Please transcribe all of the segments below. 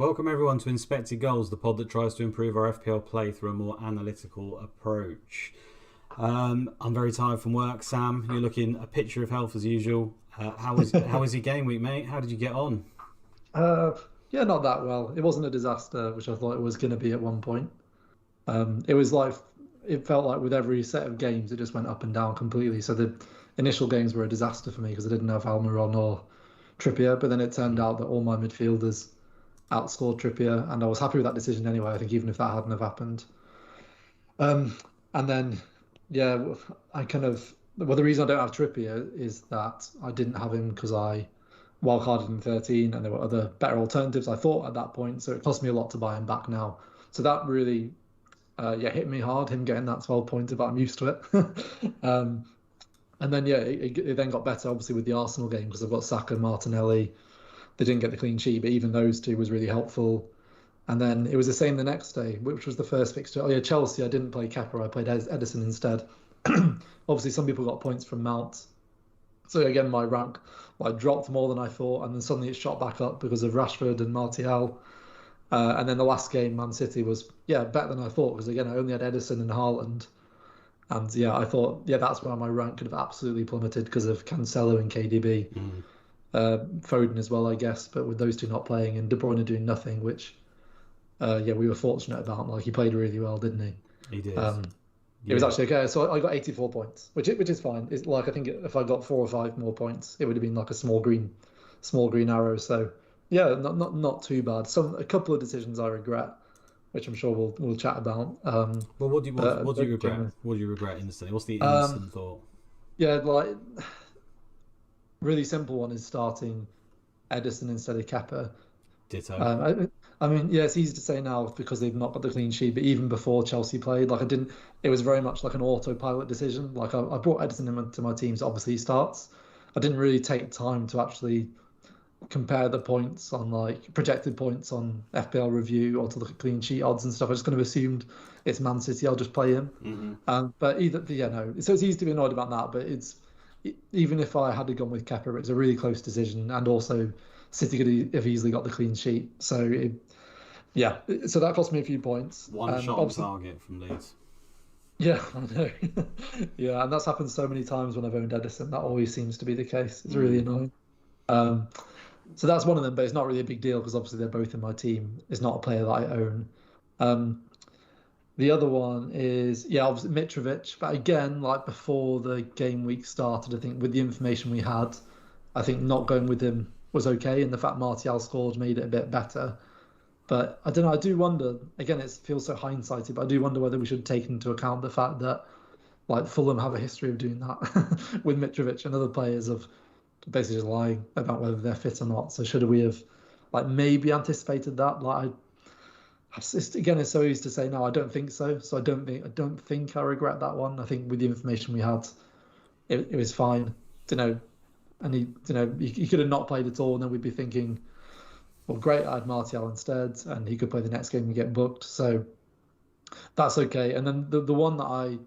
Welcome everyone to Inspected Goals, the pod that tries to improve our FPL play through a more analytical approach. I'm very tired from work. Sam, you're looking a picture of health as usual. How was your game week, mate? How did you get on? Yeah, not that well. It wasn't a disaster, which I thought it was going to be at one point. It was like it felt like with every set of games, it just went up and down completely. So the initial games were a disaster for me because I didn't have Almiron or Trippier, but then it turned out that all my midfielders outscored Trippier, and I was happy with that decision anyway. I think even if that hadn't have happened, and then yeah, I kind of the reason I don't have Trippier is that I didn't have him because I wildcarded in 13, and there were other better alternatives I thought at that point. So it cost me a lot to buy him back now. So that really, hit me hard. Him getting that 12 points, but I'm used to it. And then it then got better obviously with the Arsenal game because I've got Saka, Martinelli. They didn't get the clean sheet, but even those two was really helpful. And then it was the same the next day, which was the first fixture. Oh yeah, Chelsea. I didn't play Kepa. I played Edison instead. Obviously, some people got points from Mount. So again, my rank dropped more than I thought, and then suddenly it shot back up because of Rashford and Martial. And then the last game, Man City was better than I thought because again I only had Edison and Haaland, and I thought that's where my rank could have absolutely plummeted because of Cancelo and KDB, Foden as well I guess, but with those two not playing and De Bruyne doing nothing, which we were fortunate about. Like he played really well, didn't he? He did. It was actually okay. So I got 84 points, which is fine. It's like I think if I got 4 or 5 more points, it would have been like a small green arrow. So yeah, not too bad. A couple of decisions I regret, which I'm sure we'll chat about. Well, what do you regret? What do you regret instantly? What's the instant thought? Yeah, like really simple one is starting Edison instead of Kepa. Ditto. I mean, yeah, it's easy to say now because they've not got the clean sheet, but even before Chelsea played, like it was very much like an autopilot decision. Like I brought Edison into my team, so obviously he starts. I didn't really take time to actually compare the points on like projected points on FPL review or to look at clean sheet odds and stuff. I just kind of assumed it's Man City, I'll just play him. But no. So it's easy to be annoyed about that, but even if I had gone with Kepa, it's a really close decision, and also City could have easily got the clean sheet. So so that cost me a few points. One shot on target from Leeds. Yeah, I know. Yeah, and that's happened so many times when I've owned Edison. That always seems to be the case. It's really annoying. So that's one of them, but it's not really a big deal because obviously they're both in my team. It's not a player that I own. The other one is, obviously Mitrovic. But again, like before the game week started, I think with the information we had, I think not going with him was okay. And the fact Martial scored made it a bit better. But I don't know. I do wonder. Again, it feels so hindsighty, but I do wonder whether we should take into account the fact that, like, Fulham have a history of doing that with Mitrovic and other players of basically just lying about whether they're fit or not. So should we have, like, maybe anticipated that? Like, it's so easy to say no. I don't think so. So I don't think I regret that one. I think with the information we had, it was fine. And he could have not played at all, and then we'd be thinking, well, great, I had Martial instead, and he could play the next game and get booked. So that's okay. And then the one that I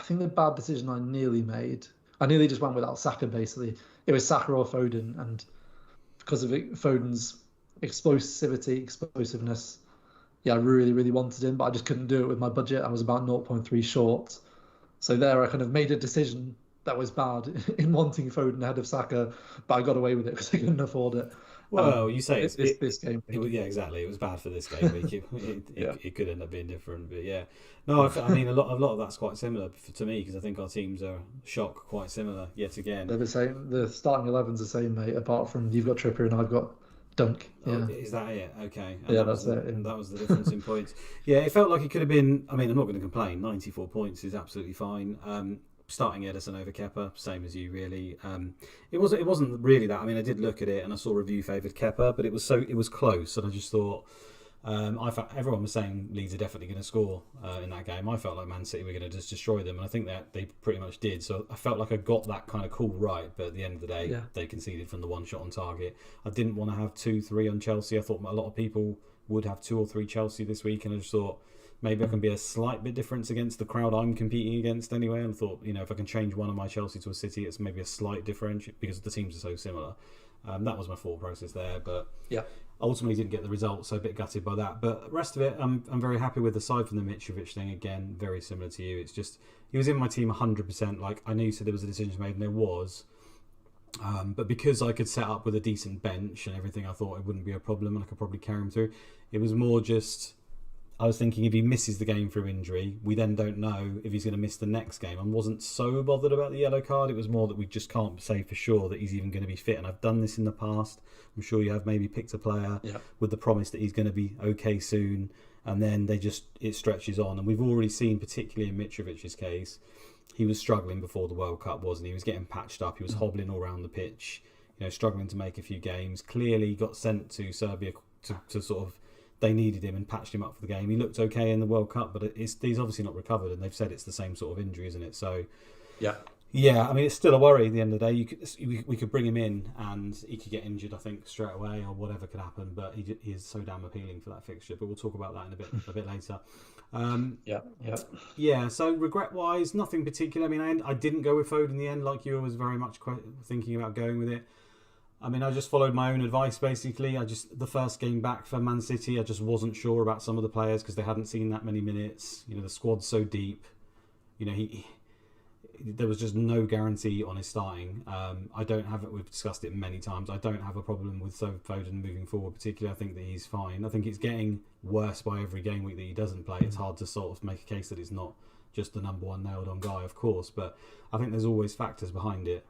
think the bad decision I nearly made, I nearly just went without Saka, basically. It was Saka or Foden, and because of Foden's explosiveness, I really, really wanted him, but I just couldn't do it with my budget. I was about 0.3 short. So there I kind of made a decision that was bad in wanting Foden ahead of Saka, but I got away with it because I couldn't afford it. Well, you say this game. Exactly. It was bad for this game week. It could end up being different, but yeah. No, I mean a lot of that's quite similar to me because I think our teams are quite similar yet again. They're the same. The starting 11's the same, mate. Apart from you've got Trippier and I've got Dunk. Yeah. Oh, is that it? Okay. That's it. And that was the difference in points. Yeah, it felt like it could have been. I mean, I'm not going to complain. 94 points is absolutely fine. Starting Edison over Kepa, same as you really. It wasn't really that. I mean, I did look at it and I saw review favoured Kepa, but it was close, and I just thought I felt everyone was saying Leeds are definitely going to score in that game. I felt like Man City were going to just destroy them, and I think that they pretty much did. So I felt like I got that kind of call right, but at the end of the day, they conceded from the one shot on target. I didn't want to have 2-3 on Chelsea. I thought a lot of people would have 2 or 3 Chelsea this week, and I just thought maybe I can be a slight bit different against the crowd I'm competing against anyway. And I thought, if I can change one of my Chelsea to a City, it's maybe a slight differential because the teams are so similar. That was my thought process there, but Yeah. ultimately didn't get the result, so a bit gutted by that. But the rest of it, I'm very happy with. Aside from the Mitrovic thing, again, very similar to you. It's just he was in my team 100%. Like I knew you said there was a decision made, and there was. But because I could set up with a decent bench and everything, I thought it wouldn't be a problem, and I could probably carry him through. It was more just I was thinking if he misses the game through injury, we then don't know if he's going to miss the next game. I wasn't so bothered about the yellow card. It was more that we just can't say for sure that he's even going to be fit. And I've done this in the past. I'm sure you have maybe picked a player with the promise that he's going to be okay soon, and then it stretches on. And we've already seen, particularly in Mitrovic's case, he was struggling before the World Cup, wasn't he? He was getting patched up. He was hobbling all around the pitch, struggling to make a few games. Clearly got sent to Serbia to sort of, they needed him and patched him up for the game. He looked okay in the World Cup, but he's obviously not recovered, and they've said it's the same sort of injury, isn't it? So, yeah. I mean, it's still a worry at the end of the day. We could bring him in and he could get injured, I think, straight away, or whatever could happen. But he is so damn appealing for that fixture. But we'll talk about that in a bit later. Yeah. So regret-wise, nothing particular. I mean, I didn't go with Foden in the end, like you. I was very much thinking about going with it. I mean, I just followed my own advice, basically. The first game back for Man City, I just wasn't sure about some of the players because they hadn't seen that many minutes. The squad's so deep. There was just no guarantee on his starting. I don't have it. We've discussed it many times. I don't have a problem with Foden moving forward, particularly. I think that he's fine. I think it's getting worse by every game week that he doesn't play. It's hard to sort of make a case that it's not just the number one nailed on guy, of course. But I think there's always factors behind it.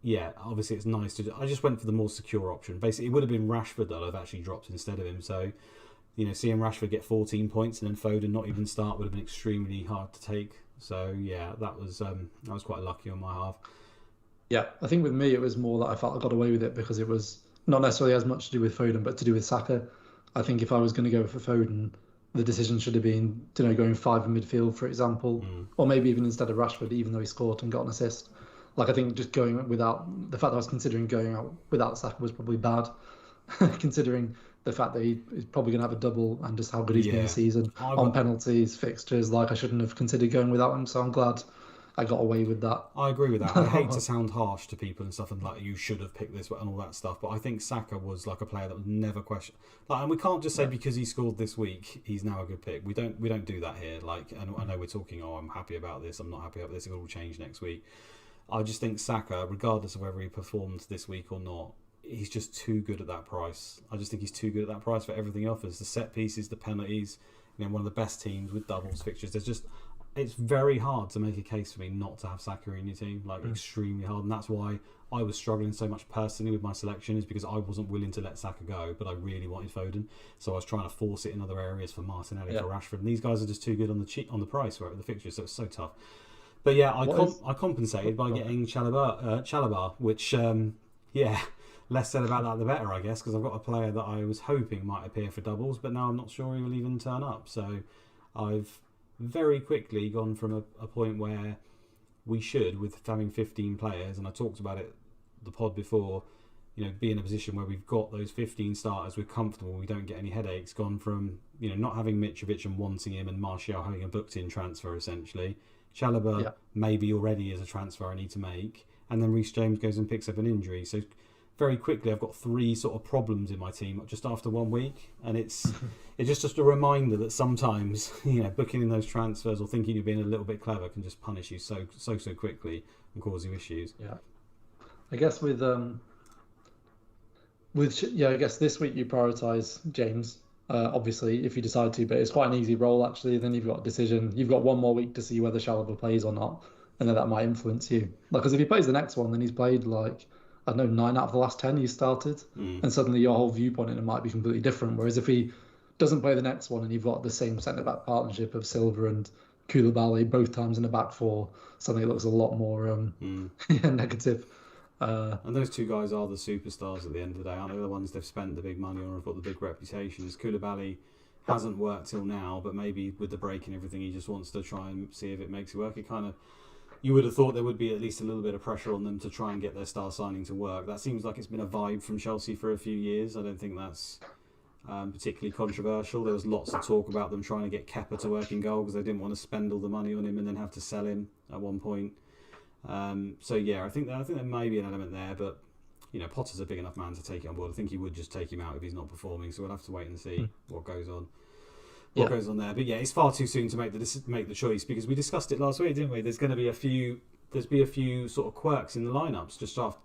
Yeah, obviously it's nice to. I just went for the more secure option. Basically, it would have been Rashford that I've actually dropped instead of him. So, seeing Rashford get 14 points and then Foden not even start would have been extremely hard to take. So yeah, that was quite lucky on my half. Yeah, I think with me it was more that I felt I got away with it because it was not necessarily as much to do with Foden, but to do with Saka. I think if I was going to go for Foden, the decision should have been, going 5 in midfield, for example, or maybe even instead of Rashford, even though he scored and got an assist. Like, I think just going without, the fact that I was considering going out without Saka was probably bad, considering the fact that he's probably going to have a double and just how good he's been this season on penalties, fixtures. Like, I shouldn't have considered going without him, so I'm glad I got away with that. I agree with that. I hate to sound harsh to people and stuff and like, you should have picked this and all that stuff, but I think Saka was like a player that was never questioned. Like, and we can't just say because he scored this week, he's now a good pick. We don't do that here. Like, and I know we're talking, I'm happy about this, I'm not happy about this, it will all change next week. I just think Saka, regardless of whether he performed this week or not, he's just too good at that price. I just think he's too good at that price for everything he offers. The set pieces, the penalties, one of the best teams with doubles fixtures. It's very hard to make a case for me not to have Saka in your team, extremely hard. And that's why I was struggling so much personally with my selection, is because I wasn't willing to let Saka go, but I really wanted Foden. So I was trying to force it in other areas for Martinelli, for Rashford. And these guys are just too good on the price for the fixtures, so it's so tough. But yeah, I compensated by getting Chalobah, which, less said about that the better, I guess, because I've got a player that I was hoping might appear for doubles, but now I'm not sure he will even turn up. So I've very quickly gone from a point where we should, with having 15 players, and I talked about it the pod before, be in a position where we've got those 15 starters, we're comfortable, we don't get any headaches, gone from, not having Mitrovic and wanting him, and Martial having a booked-in transfer, essentially. Chalobah maybe already is a transfer I need to make, and then Reece James goes and picks up an injury. So very quickly I've got 3 sort of problems in my team just after 1 week, and it's just a reminder that sometimes booking in those transfers or thinking you're being a little bit clever can just punish you so quickly and cause you issues. Yeah, I guess I guess this week you prioritise James. Obviously, if you decide to, but it's quite an easy role actually. Then you've got a decision. You've got 1 more week to see whether Chalobah plays or not, and then that might influence you. Because if he plays the next one, then he's played 9 out of the last 10 he's started, and suddenly your whole viewpoint on it might be completely different. Whereas if he doesn't play the next one and you've got the same centre back partnership of Silva and Koulibaly both times in the back four, suddenly it looks a lot more negative. And those 2 guys are the superstars at the end of the day, aren't they? The ones they've spent the big money on, have got the big reputations. Koulibaly hasn't worked till now, but maybe with the break and everything, he just wants to try and see if it makes it work. You would have thought there would be at least a little bit of pressure on them to try and get their star signing to work. That seems like it's been a vibe from Chelsea for a few years. I don't think that's particularly controversial. There was lots of talk about them trying to get Kepa to work in goal because they didn't want to spend all the money on him and then have to sell him at one point. So yeah, I think there may be an element there, but Potter's a big enough man to take it on board. I think he would just take him out if he's not performing. So we'll have to wait and see what goes on. What goes on there? But yeah, it's far too soon to make the choice, because we discussed it last week, didn't we? There's going to be a few sort of quirks in the lineups just after.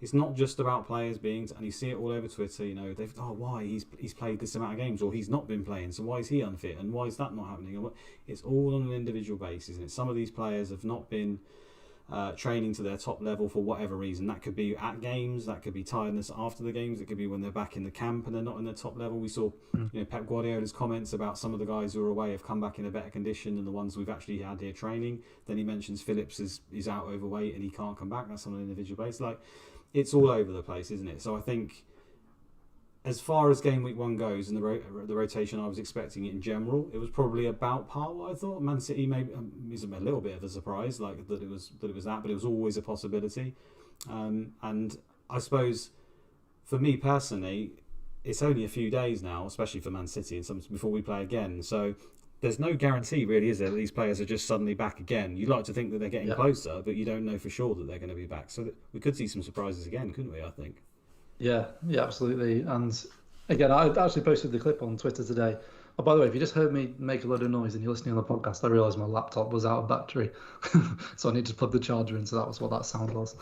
It's not just about players being, and you see it all over Twitter. Why he's played this amount of games, or he's not been playing, so why is he unfit, and why is that not happening? It's all on an individual basis, and some of these players have not been training to their top level for whatever reason. That could be at games, that could be tiredness after the games, it could be when they're back in the camp and they're not in their top level. We saw Pep Guardiola's comments about some of the guys who are away have come back in a better condition than the ones we've actually had here training. Then he mentions Phillips is out overweight and he can't come back. That's on an individual basis. It's all over the place, isn't it? So I think, as far as game week 1 goes and the rotation I was expecting in general, it was probably about par what I thought. Man City maybe is a little bit of a surprise, that it was that, but it was always a possibility. And I suppose for me personally, it's only a few days now, especially for Man City, and before we play again. So there's no guarantee really, is there, that these players are just suddenly back again. You'd like to think that they're getting closer, but you don't know for sure that they're going to be back. So we could see some surprises again, couldn't we, I think? Yeah, absolutely. And again, I actually posted the clip on Twitter today. Oh, by the way, if you just heard me make a load of noise and you're listening on the podcast, I realised my laptop was out of battery. So I need to plug the charger in, so that was what that sound was.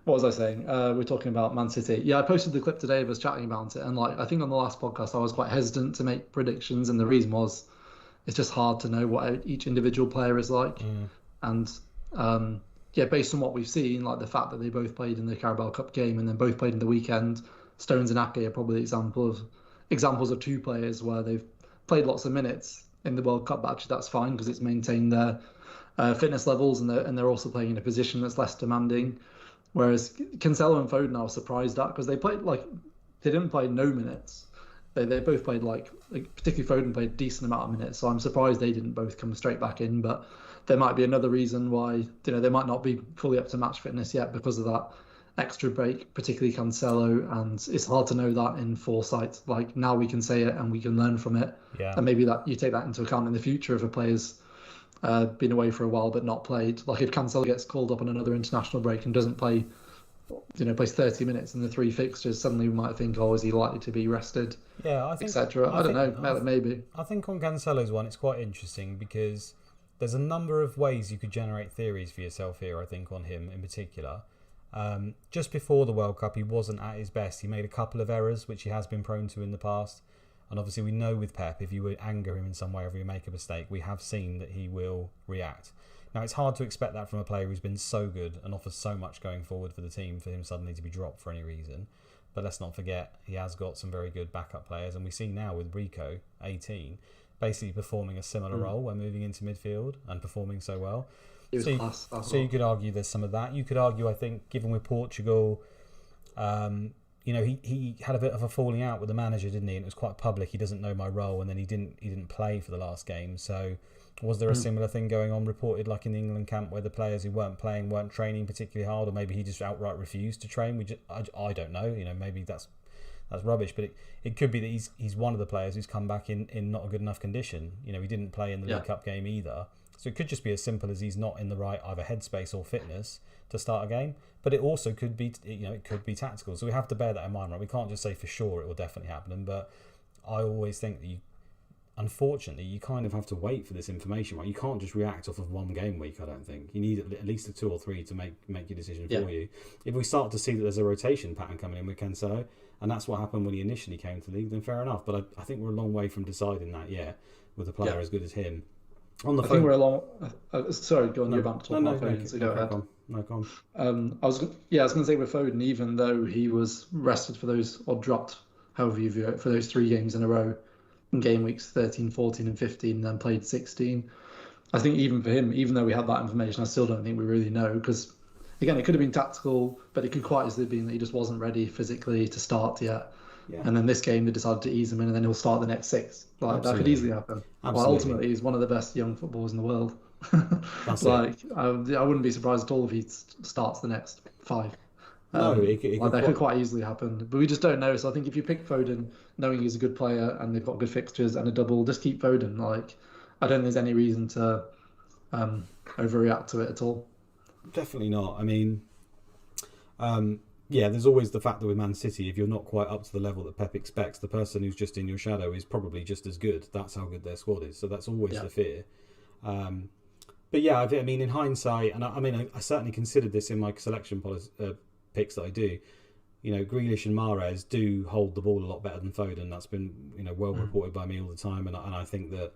What was I saying? We're talking about Man City. Yeah, I posted the clip today of us chatting about it. And I think on the last podcast, I was quite hesitant to make predictions. And the reason was, it's just hard to know what each individual player is like. And based on what we've seen, the fact that they both played in the Carabao Cup game and then both played in the weekend, Stones and Ake are probably examples of two players where they've played lots of minutes in the World Cup. But actually, that's fine because it's maintained their fitness levels, and they're also playing in a position that's less demanding. Whereas Cancelo and Foden, I was surprised at, because they didn't play no minutes. They both played particularly Foden played a decent amount of minutes, so I'm surprised they didn't both come straight back in. But there might be another reason why they might not be fully up to match fitness yet because of that extra break, particularly Cancelo, and it's hard to know that in foresight. Now we can say it and we can learn from it, and maybe that you take that into account in the future if a player's been away for a while but not played. If Cancelo gets called up on another international break and doesn't play, plays 30 minutes in the 3 fixtures, suddenly we might think, is he likely to be rested? Yeah, I think, etc. I don't know, maybe. I think on Cancelo's one, it's quite interesting because there's a number of ways you could generate theories for yourself here, I think, on him in particular. Just before the World Cup, he wasn't at his best. He made a couple of errors, which he has been prone to in the past. And obviously we know with Pep, if you would anger him in some way or if you make a mistake, we have seen that he will react. Now, it's hard to expect that from a player who's been so good and offers so much going forward for the team, for him suddenly to be dropped for any reason. But let's not forget, he has got some very good backup players. And we see now with Rico, 18, basically performing a similar role when moving into midfield and performing so well. So you could argue there's some of that. You could argue, I think, given with Portugal, he had a bit of a falling out with the manager, didn't he? And it was quite public. He doesn't know my role, and then he didn't play for the last game. So was there a similar thing going on, reported in the England camp, where the players who weren't playing weren't training particularly hard, or maybe he just outright refused to train? I don't know. Maybe that's rubbish, but it could be that he's one of the players who's come back in not a good enough condition. He didn't play in the League Cup game either. So it could just be as simple as he's not in the right either headspace or fitness to start a game. But it also could be, it could be tactical. So we have to bear that in mind, right? We can't just say for sure it will definitely happen. But I always think that unfortunately, you kind of have to wait for this information, right? You can't just react off of one game week, I don't think. You need at least a 2 or 3 to make your decision for you. If we start to see that there's a rotation pattern coming in with Cancelo, and that's what happened when he initially came to the league, then fair enough. But I think we're a long way from deciding that yet with a player as good as him. I think we're a long. Sorry, go on. You're about to talk about Foden, so go ahead. No comment. I was going to say with Foden, even though he was rested for those, or dropped, however you view it, for those 3 games in a row in game weeks 13, 14 and 15, and then played 16. I think even for him, even though we had that information, I still don't think we really know, because again, it could have been tactical, but it could quite easily have been that he just wasn't ready physically to start yet. Yeah. And then this game, they decided to ease him in, and then he'll start the next 6. That could easily happen. Well, ultimately, he's one of the best young footballers in the world. I wouldn't be surprised at all if he starts the next 5. That could quite easily happen, but we just don't know. So I think if you pick Foden, knowing he's a good player and they've got good fixtures and a double, just keep Foden. I don't think there's any reason to overreact to it at all. Definitely not. I mean, yeah, there's always the fact that with Man City, if you're not quite up to the level that Pep expects, the person who's just in your shadow is probably just as good. That's how good their squad is. So that's always the fear. But yeah, I mean, in hindsight, and I certainly considered this in my selection picks that I do. Grealish and Mahrez do hold the ball a lot better than Foden. That's been well reported by me all the time, and I think that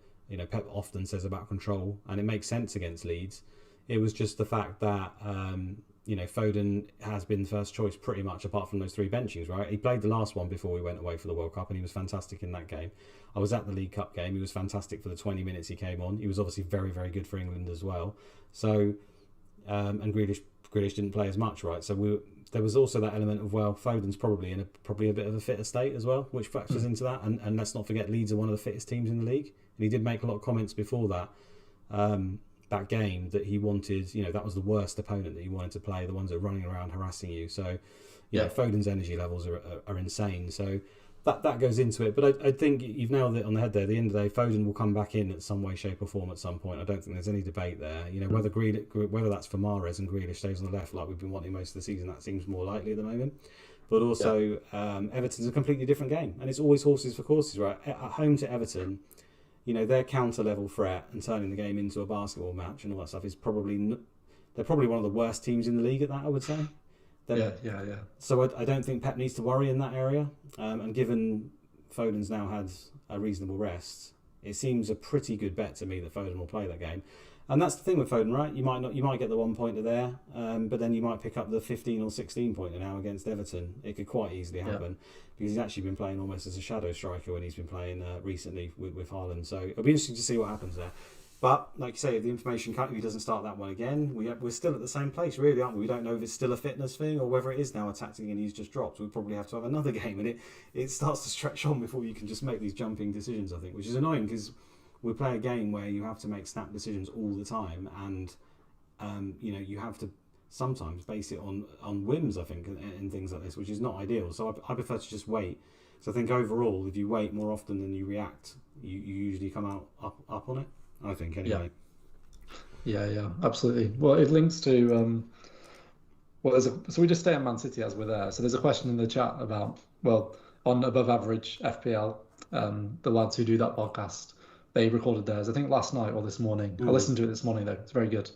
Pep often says about control, and it makes sense against Leeds. It was just the fact that Foden has been first choice pretty much, apart from those 3 benchings, right? He played the last one before we went away for the World Cup, and he was fantastic in that game. I was at the League Cup game. He was fantastic for the 20 minutes he came on. He was obviously very, very good for England as well. So, and Grealish didn't play as much, right? So there was also that element of, well, Foden's probably in a bit of a fitter state as well, which factors into that. And let's not forget, Leeds are one of the fittest teams in the league. And he did make a lot of comments before that game that he wanted, that was the worst opponent that he wanted to play, the ones that are running around harassing you. So, Foden's energy levels are insane. So that goes into it. But I think you've nailed it on the head there. At the end of the day, Foden will come back in at some way, shape or form at some point. I don't think there's any debate there. Whether that's for Mahrez and Grealish stays on the left like we've been wanting most of the season, that seems more likely at the moment. But also, Everton's a completely different game. And it's always horses for courses, right? At home to Everton, their counter-level threat and turning the game into a basketball match and all that stuff is they're probably one of the worst teams in the league at that, I would say. Yeah. So I don't think Pep needs to worry in that area. And given Foden's now had a reasonable rest, it seems a pretty good bet to me that Foden will play that game. And that's the thing with Foden, right? You might get the 1 pointer there, but then you might pick up the 15 or 16 pointer now against Everton. It could quite easily happen because he's actually been playing almost as a shadow striker when he's been playing recently with Haaland. So it'll be interesting to see what happens there. But like you say, if the information company doesn't start that one again, we're still at the same place, really, aren't we? We don't know if it's still a fitness thing or whether it is now a tactic and he's just dropped. We'll probably have to have another game, and it starts to stretch on before you can just make these jumping decisions, I think, which is annoying because we play a game where you have to make snap decisions all the time, and you have to sometimes base it on whims, I think, and things like this, which is not ideal. So I prefer to just wait. So I think overall, if you wait more often than you react, you usually come out up on it, I think, anyway. Yeah, absolutely. Well, it links to so we just stay on Man City as we're there. So there's a question in the chat about, on above average FPL, the lads who do that podcast, they recorded theirs, I think last night or this morning. I listened to it this morning though. It's very good.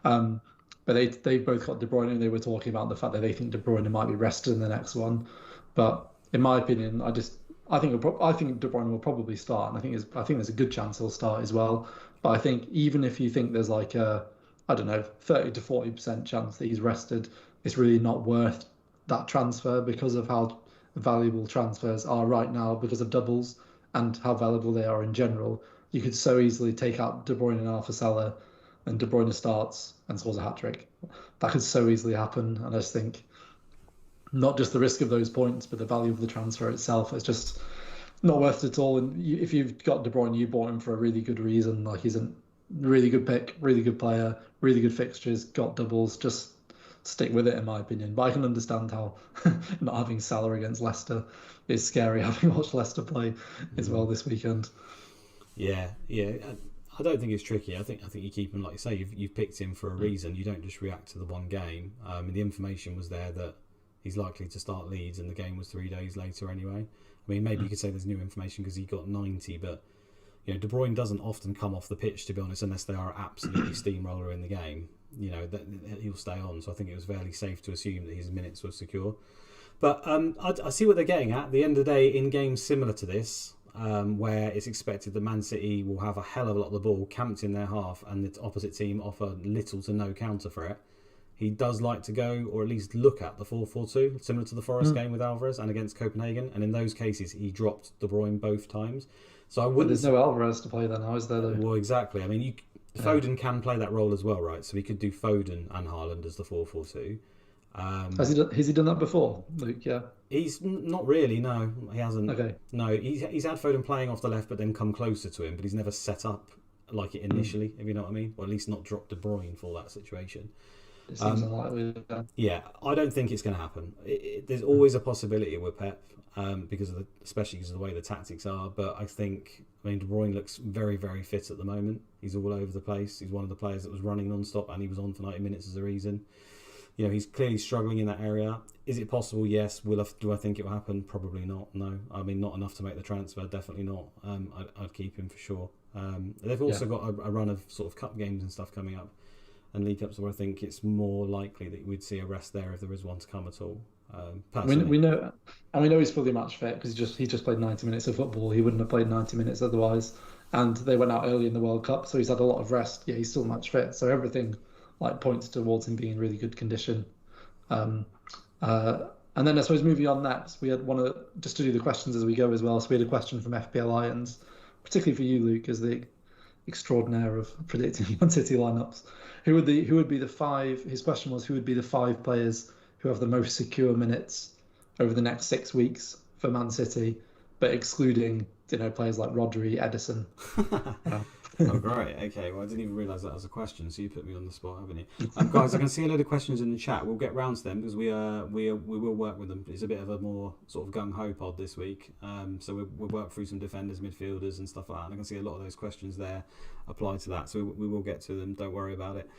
But they both got De Bruyne, and they were talking about the fact that they think De Bruyne might be rested in the next one. But in my opinion, I think De Bruyne will probably start, and I think there's a good chance he'll start as well. But I think even if you think there's like a 30 to 40% chance that he's rested, it's really not worth that transfer because of how valuable transfers are right now because of doubles and how valuable they are in general. You could so easily take out De Bruyne and Alpha Salah, and De Bruyne starts and scores a hat-trick. That could so easily happen, and I just think not just the risk of those points, but the value of the transfer itself, it's just not worth it at all. And if you've got De Bruyne, you bought him for a really good reason. Like, he's a really good pick, really good player, really good fixtures, got doubles. Just stick with it, in my opinion. But I can understand how not having Salah against Leicester is scary, having watched Leicester play as well this weekend. Yeah. I don't think it's tricky. I think you keep him, like you say, you've picked him for a reason. You don't just react to the one game. And the information was there that he's likely to start Leeds, and the game was 3 days later anyway. I mean, maybe you could say there's new information because he got 90, but De Bruyne doesn't often come off the pitch, to be honest, unless they are absolutely steamroller in the game. That he'll stay on. So I think it was fairly safe to assume that his minutes were secure. But I see what they're getting at. At the end of the day, in games similar to this, where it's expected that Man City will have a hell of a lot of the ball camped in their half and the opposite team offer little to no counter threat, he does like to go, or at least look at, the 4-4-2, similar to the Forest game with Alvarez and against Copenhagen. And in those cases, he dropped De Bruyne both times. So I wouldn't. But there's no Alvarez to play then, now is there? Though? Well, exactly. I mean, Foden can play that role as well, right? So he could do Foden and Haaland as the 4-4-2. Has he done that before, Luke? Yeah. He's not really. No, he hasn't. Okay. No, he's had Foden playing off the left, but then come closer to him. But he's never set up like it initially, if you know what I mean, or at least not dropped De Bruyne for that situation. It seems unlikely. Yeah, I don't think it's going to happen. There's always a possibility with Pep, especially because of the way the tactics are. But I mean, De Bruyne looks very, very fit at the moment. He's all over the place. He's one of the players that was running non-stop, and he was on for 90 minutes as a reason. He's clearly struggling in that area. Is it possible? Yes. Do I think it will happen? Probably not. No. I mean, not enough to make the transfer. Definitely not. I'd keep him for sure. They've also got a run of sort of cup games and stuff coming up, and League Cups, where I think it's more likely that we'd see a rest there if there is one to come at all. We know he's fully match fit because he just played 90 minutes of football. He wouldn't have played 90 minutes otherwise. And they went out early in the World Cup, so he's had a lot of rest. Yeah, he's still match fit, so everything points towards him being in really good condition. And then I suppose moving on next, we had just to do the questions as we go as well. So we had a question from FPL Lions, particularly for you, Luke, as the extraordinaire of predicting Man City lineups. Who would be the five? His question was, who would be the 5 players who have the most secure minutes over the next 6 weeks for Man City, but excluding players like Rodri, Edison. Oh, great. Okay. Well, I didn't even realise that was a question, so you put me on the spot, haven't you? Guys, I can see a load of questions in the chat. We'll get round to them because we will work with them. It's a bit of a more sort of gung-ho pod this week. So we'll work through some defenders, midfielders and stuff like that. And I can see a lot of those questions there apply to that. So we will get to them. Don't worry about it.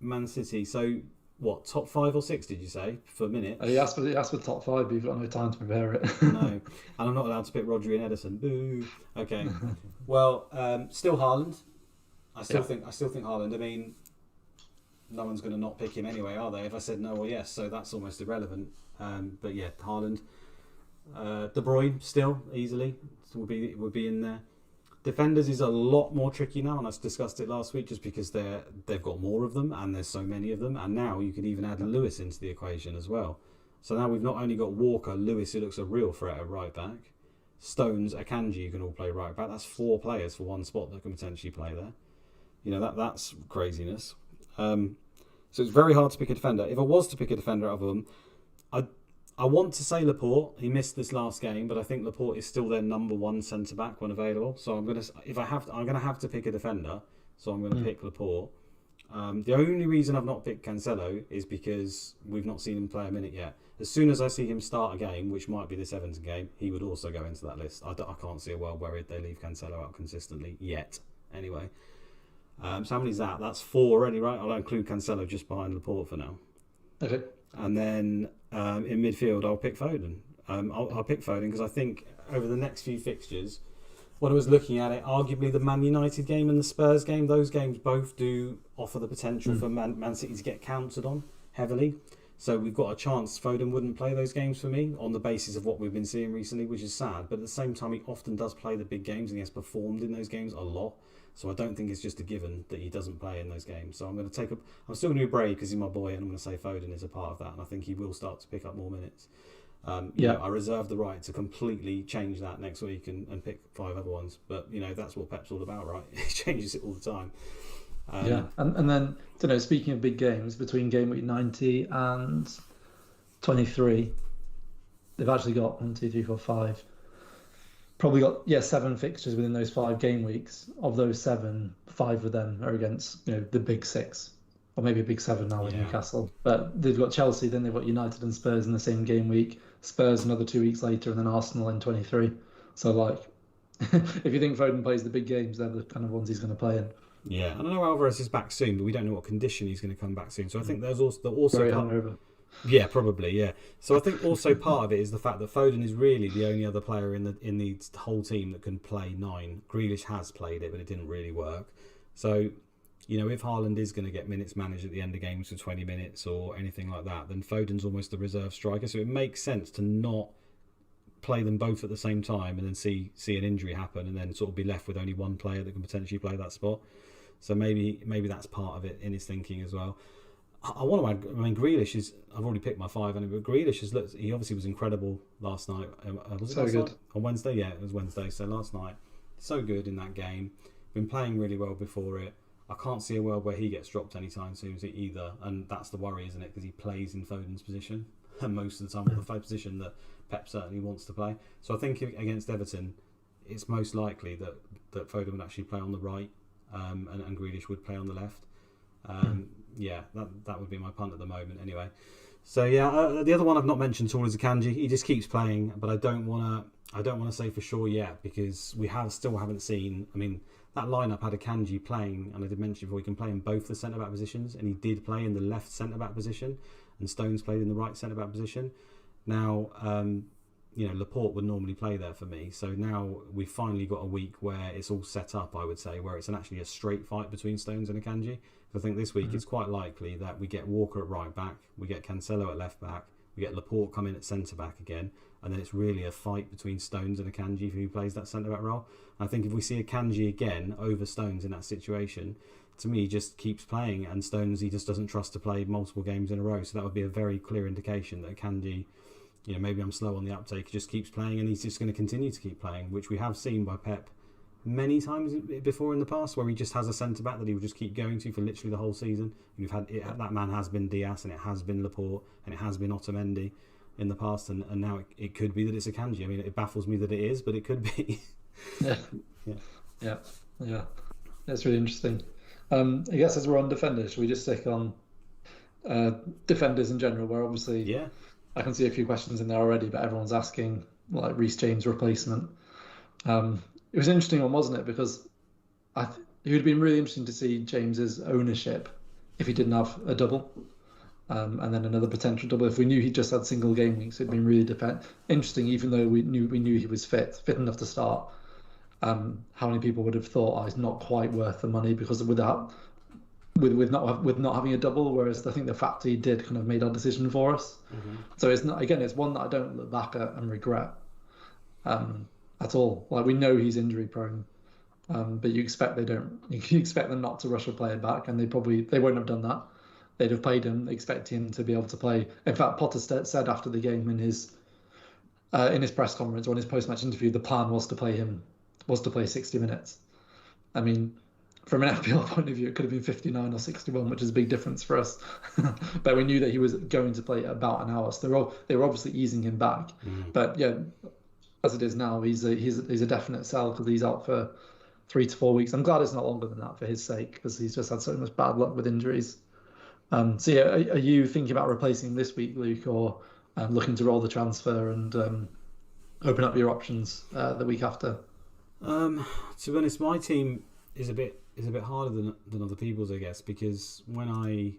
Man City. So what, top 5 or 6 did you say for a minute? He asked for top 5, but you've got no time to prepare it. No, and I'm not allowed to pick Rodri and Edison. Boo. Okay. Well, still Haaland. I still think Haaland. I mean, no one's going to not pick him anyway, are they? If I said no or yes, so that's almost irrelevant. But yeah, Haaland. De Bruyne still easily would be in there. Defenders is a lot more tricky now, and I discussed it last week just because they've got more of them and there's so many of them, and now you could even add Lewis into the equation as well. So now we've not only got Walker, Lewis, who looks a real threat at right back, Stones, Akanji, you can all play right back. That's 4 players for one spot that can potentially play there. That's craziness. So it's very hard to pick a defender. If I was to pick a defender out of them, I want to say Laporte. He missed this last game, but I think Laporte is still their number 1 centre back when available. So I'm gonna have to pick a defender. So I'm gonna pick Laporte. The only reason I've not picked Cancelo is because we've not seen him play a minute yet. As soon as I see him start a game, which might be this Everton game, he would also go into that list. I can't see a world where they leave Cancelo out consistently yet. Anyway, so how many is that? That's 4 already, right? I'll include Cancelo just behind Laporte for now. Okay. And then in midfield, I'll pick Foden. I'll pick Foden because I think over the next few fixtures, when I was looking at it, arguably the Man United game and the Spurs game, those games both do offer the potential for Man City to get counted on heavily. So we've got a chance Foden wouldn't play those games for me on the basis of what we've been seeing recently, which is sad. But at the same time, he often does play the big games and he has performed in those games a lot. So I don't think it's just a given that he doesn't play in those games. So I'm still going to be brave because he's my boy, and I'm going to say Foden is a part of that. And I think he will start to pick up more minutes. I reserve the right to completely change that next week and pick 5 other ones. But, that's what Pep's all about, right? He changes it all the time. And then, speaking of big games, between game week 90 and 23, they've actually got 1, 2, 3, 4, 5. Probably got 7 fixtures within those 5 game weeks. Of those 7, 5 of them are against the big 6, or maybe a big 7 now with Newcastle. But they've got Chelsea, then they've got United and Spurs in the same game week. Spurs another 2 weeks later, and then Arsenal in 23. So if you think Foden plays the big games, they're the kind of ones he's going to play in. Yeah, I don't know Alvarez is back soon, but we don't know what condition he's going to come back soon. So I think there's also Very hungover. Yeah, probably, yeah. So I think also part of it is the fact that Foden is really the only other player in the whole team that can play 9. Grealish has played it, but it didn't really work. So, if Haaland is going to get minutes managed at the end of games for 20 minutes or anything like that, then Foden's almost the reserve striker. So it makes sense to not play them both at the same time and then see an injury happen and then sort of be left with only one player that can potentially play that spot. So maybe that's part of it in his thinking as well. I want to add, Grealish is, I've already picked my 5, but Grealish he obviously was incredible last night. Was it so good? On Wednesday? Yeah, it was Wednesday. So last night, so good in that game. Been playing really well before it. I can't see a world where he gets dropped anytime soon either. And that's the worry, isn't it? Because he plays in Foden's position most of the time, or the position that Pep certainly wants to play. So I think against Everton, it's most likely that Foden would actually play on the right and Grealish would play on the left. yeah, that would be my punt at the moment anyway. So yeah, the other one I've not mentioned at all is Akanji. He just keeps playing, but I don't want to say for sure yet because we still haven't seen. I mean, that lineup had Akanji playing, and I did mention before he can play in both the centre back positions, and he did play in the left centre back position, and Stones played in the right centre back position. Now, Laporte would normally play there for me. So now we've finally got a week where it's all set up, I would say, where it's actually a straight fight between Stones and Akanji. I think this week it's quite likely that we get Walker at right back, we get Cancelo at left back, we get Laporte come in at centre back again, and then it's really a fight between Stones and Akanji for who plays that centre back role. I think if we see Akanji again over Stones in that situation, to me he just keeps playing, and Stones he just doesn't trust to play multiple games in a row. So that would be a very clear indication that Akanji, maybe I'm slow on the uptake, he just keeps playing, and he's just going to continue to keep playing, which we have seen by Pep many times before in the past, where he just has a centre back that he will just keep going to for literally the whole season. We've had that man has been Diaz, and it has been Laporte, and it has been Otamendi in the past, and now it could be that it's Akanji. I mean, it baffles me that it is, but it could be. Yeah. That's really interesting. I guess as we're on defenders, should we just stick on defenders in general? Where obviously, I can see a few questions in there already, but everyone's asking like Reece James replacement. It was an interesting one, wasn't it? Because it would have been really interesting to see James's ownership if he didn't have a double, and then another potential double. If we knew he just had single game weeks, it'd been really interesting. Even though we knew he was fit enough to start, how many people would have thought, he's not quite worth the money because with not having a double. Whereas I think the fact he did kind of made our decision for us. So it's not, again, it's one that I don't look back at and regret. At all. Like, we know he's injury prone, but you expect them not to rush a player back, and they won't have done that. They'd have played him, expecting him to be able to play. In fact, Potter said after the game in his press conference or in his post-match interview, the plan was to play 60 minutes. I mean, from an FPL point of view, it could have been 59 or 61, which is a big difference for us. But we knew that he was going to play about an hour, so they were obviously easing him back. But yeah, as it is now, he's a definite sell because he's out for 3 to 4 weeks. I'm glad it's not longer than that for his sake, because he's just had so much bad luck with injuries. So yeah, are you thinking about replacing him this week, Luke, or looking to roll the transfer and open up your options the week after? To be honest, my team is a bit harder than other people's, I guess, because when I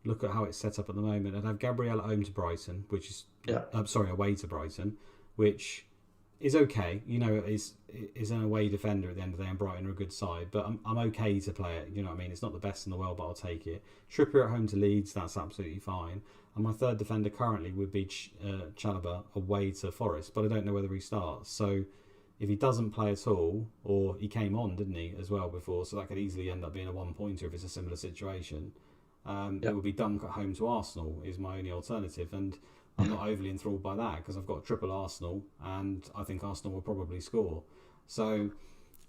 look at how it's set up at the moment, I'd have Gabriel at home to Brighton, which is away to Brighton, which is okay. Is an away defender at the end of the day, and Brighton are a good side, but I'm okay to play it. You know what I mean? It's not the best in the world, but I'll take it. Trippier at home to Leeds, that's absolutely fine. And my third defender currently would be Chalobah away to Forest, but I don't know whether he starts. So if he doesn't play at all, or he came on, didn't he, as well before, so that could easily end up being a one-pointer if it's a similar situation. It would be Dunk at home to Arsenal is my only alternative, and I'm not overly enthralled by that because I've got triple Arsenal, and I think Arsenal will probably score. So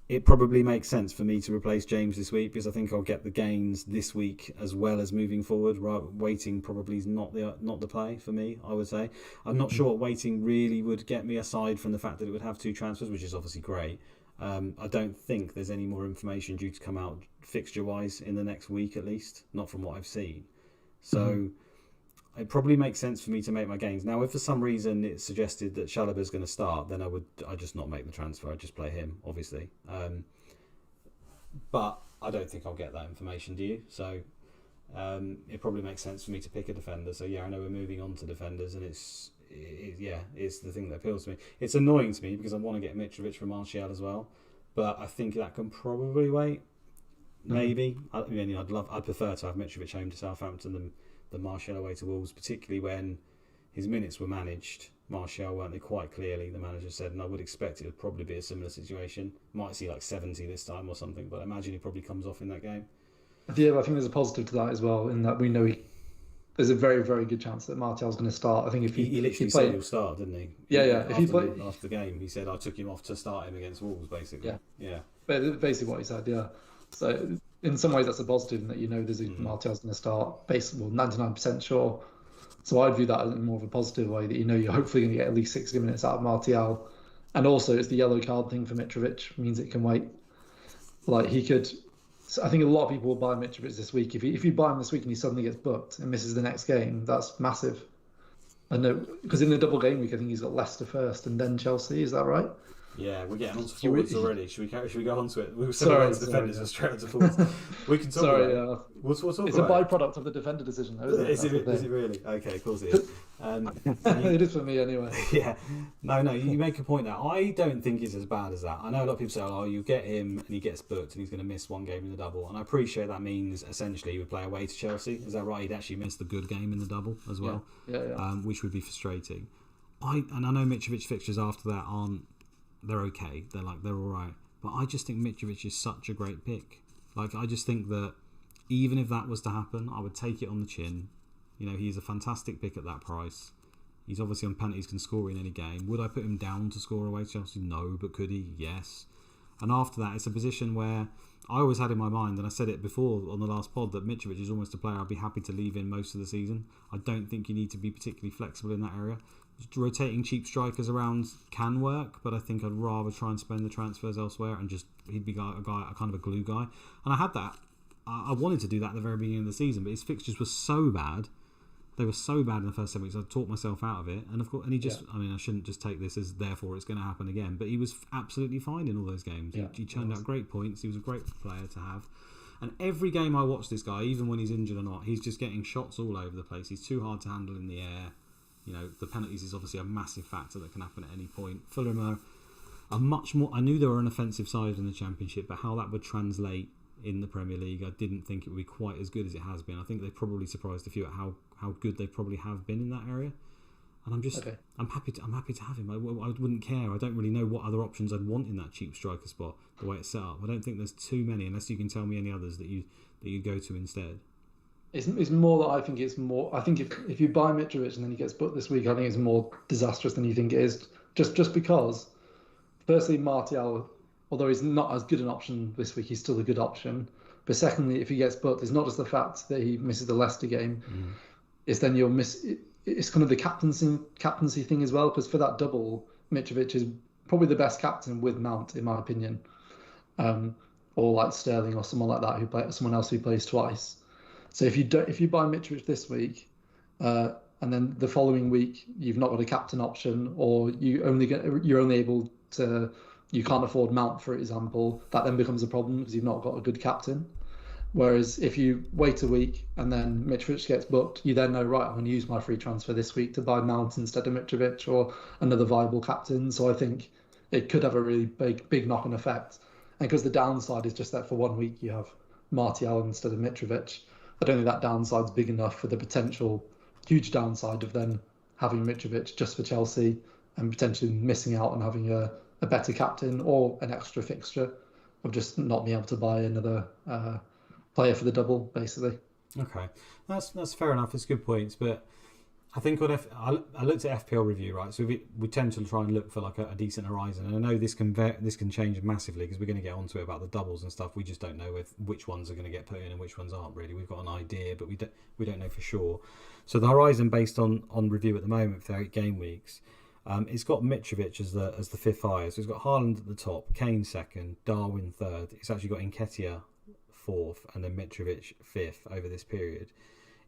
it probably makes sense for me to replace James this week, because I think I'll get the gains this week as well as moving forward. Waiting probably is not the play for me, I would say. I'm not sure what waiting really would get me, aside from the fact that it would have 2 transfers, which is obviously great. I don't think there's any more information due to come out fixture-wise in the next week, at least, not from what I've seen. So it probably makes sense for me to make my gains. Now, if for some reason it suggested that Chalobah's going to start, then I'd just not make the transfer. I'd just play him, obviously. But I don't think I'll get that information, do you? So it probably makes sense for me to pick a defender. So yeah, I know we're moving on to defenders, and it's the thing that appeals to me. It's annoying to me because I want to get Mitrovic from Martial as well, but I think that can probably wait. Maybe. I'd prefer to have Mitrovic home to Southampton than Martial away to Wolves, particularly when his minutes were managed. Martial weren't they quite clearly, the manager said, and I would expect it would probably be a similar situation. Might see like 70 this time or something, but I imagine he probably comes off in that game. Yeah, I think there's a positive to that as well, in that we know there's a very, very good chance that Martial's going to start. I think if he literally said he'll start, didn't he? Yeah. After the game, he said I took him off to start him against Wolves, basically. Yeah. But basically what he said, yeah. So in some ways that's a positive, in that there's Martial's going to start, basically 99% sure. So I'd view that as more of a positive way, that you're hopefully going to get at least 60 minutes out of Martial. And also it's the yellow card thing for Mitrovic, means it can wait. Like, he could I think a lot of people will buy Mitrovic this week. If you buy him this week and he suddenly gets booked and misses the next game, that's massive. I know, because in the double game week, I think he's got Leicester first and then Chelsea. Is that right? Yeah, we're getting on to forwards already. Should we go on to it? We'll Sorry, defenders and straight into forwards. We can talk Sorry, about it. We'll talk it's about a byproduct of the defender decision, though, isn't it? Is it really? Okay, of course it is. It is for me anyway. Yeah. No, you make a point there. I don't think it's as bad as that. I know a lot of people say, oh, you get him and he gets booked and he's going to miss one game in the double. And I appreciate that means essentially he would play away to Chelsea. Is that right? He'd actually miss the good game in the double as well, which would be frustrating. I know Mitrovic fixtures after that they're okay. They're all right. But I just think Mitrovic is such a great pick. Like, I just think that even if that was to happen, I would take it on the chin. You know, he's a fantastic pick at that price. He's obviously on penalties, can score in any game. Would I put him down to score away to Chelsea? No, but could he? Yes. And after that, it's a position where I always had in my mind, and I said it before on the last pod, that Mitrovic is almost a player I'd be happy to leave in most of the season. I don't think you need to be particularly flexible in that area. Rotating cheap strikers around can work, but I think I'd rather try and spend the transfers elsewhere and he'd be a kind of a glue guy. And I had that. I wanted to do that at the very beginning of the season, but his fixtures were so bad. They were so bad in the first 7 weeks. I talked myself out of it, and of course, and he just. I mean, I shouldn't just take this as therefore it's going to happen again. But he was absolutely fine in all those games. He churned out great points. He was a great player to have. And every game I watch this guy, even when he's injured or not, he's just getting shots all over the place. He's too hard to handle in the air. You know, the penalties is obviously a massive factor that can happen at any point. Fulham are much more. I knew they were an offensive side in the Championship, but how that would translate in the Premier League, I didn't think it would be quite as good as it has been. I think they probably surprised a few at how good they probably have been in that area. And I'm happy to have him. I wouldn't care. I don't really know what other options I'd want in that cheap striker spot. The way it's set up, I don't think there's too many, unless you can tell me any others that you go to instead. It's more that I think it's more. I think if you buy Mitrovic and then he gets booked this week, I think it's more disastrous than you think it is. Just because, firstly, Martial, although he's not as good an option this week, he's still a good option. But secondly, if he gets booked, it's not just the fact that he misses the Leicester game. It's then it's kind of the captaincy thing as well. Because for that double, Mitrovic is probably the best captain with Mount, in my opinion, or like Sterling or someone like that someone else who plays twice. So if you buy Mitrovic this week, and then the following week you've not got a captain option, or you're only able to, you can't afford Mount, for example, that then becomes a problem because you've not got a good captain. Whereas if you wait a week and then Mitrovic gets booked, you then know, right, I'm going to use my free transfer this week to buy Mount instead of Mitrovic or another viable captain. So I think it could have a really big knock-on effect. And because the downside is just that for 1 week you have Martial instead of Mitrovic, I don't think that downside's big enough for the potential huge downside of then having Mitrovic just for Chelsea and potentially missing out on having a better captain or an extra fixture of just not being able to buy another player for the double, basically. Okay, that's fair enough. It's good points, but I think I looked at FPL review, right? So we tend to try and look for like a decent horizon, and I know this can change massively because we're going to get onto it about the doubles and stuff. We just don't know which ones are going to get put in and which ones aren't. Really, we've got an idea, but we don't know for sure. So the horizon based on review at the moment for 8 game weeks, it's got Mitrovic as the fifth highest. So it's got Haaland at the top, Kane second, Darwin third. It's actually got Nketiah fourth, and then Mitrovic fifth over this period.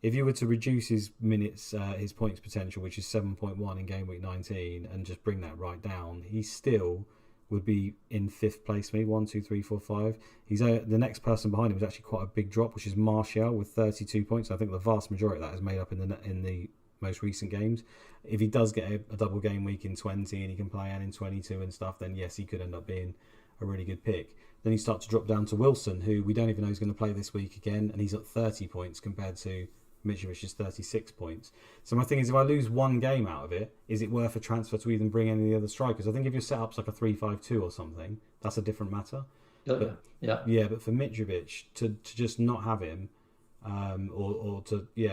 If you were to reduce his minutes, his points potential, which is 7.1 in game week 19, and just bring that right down, he still would be in fifth place. Me 1, 2, 3, 4, 5. He's the next person behind him was actually quite a big drop, which is Martial with 32 points. I think the vast majority of that is made up in the most recent games. If he does get a double game week in 20 and he can play in 22 and stuff, then yes, he could end up being a really good pick. Then you start to drop down to Wilson, who we don't even know who's going to play this week again, and he's at 30 points compared to Mitrovic is 36 points. So my thing is, if I lose one game out of it, is it worth a transfer to even bring any of the other strikers? I think if your setup's like a 3-5-2 or something, that's a different matter. But for Mitrovic to just not have him,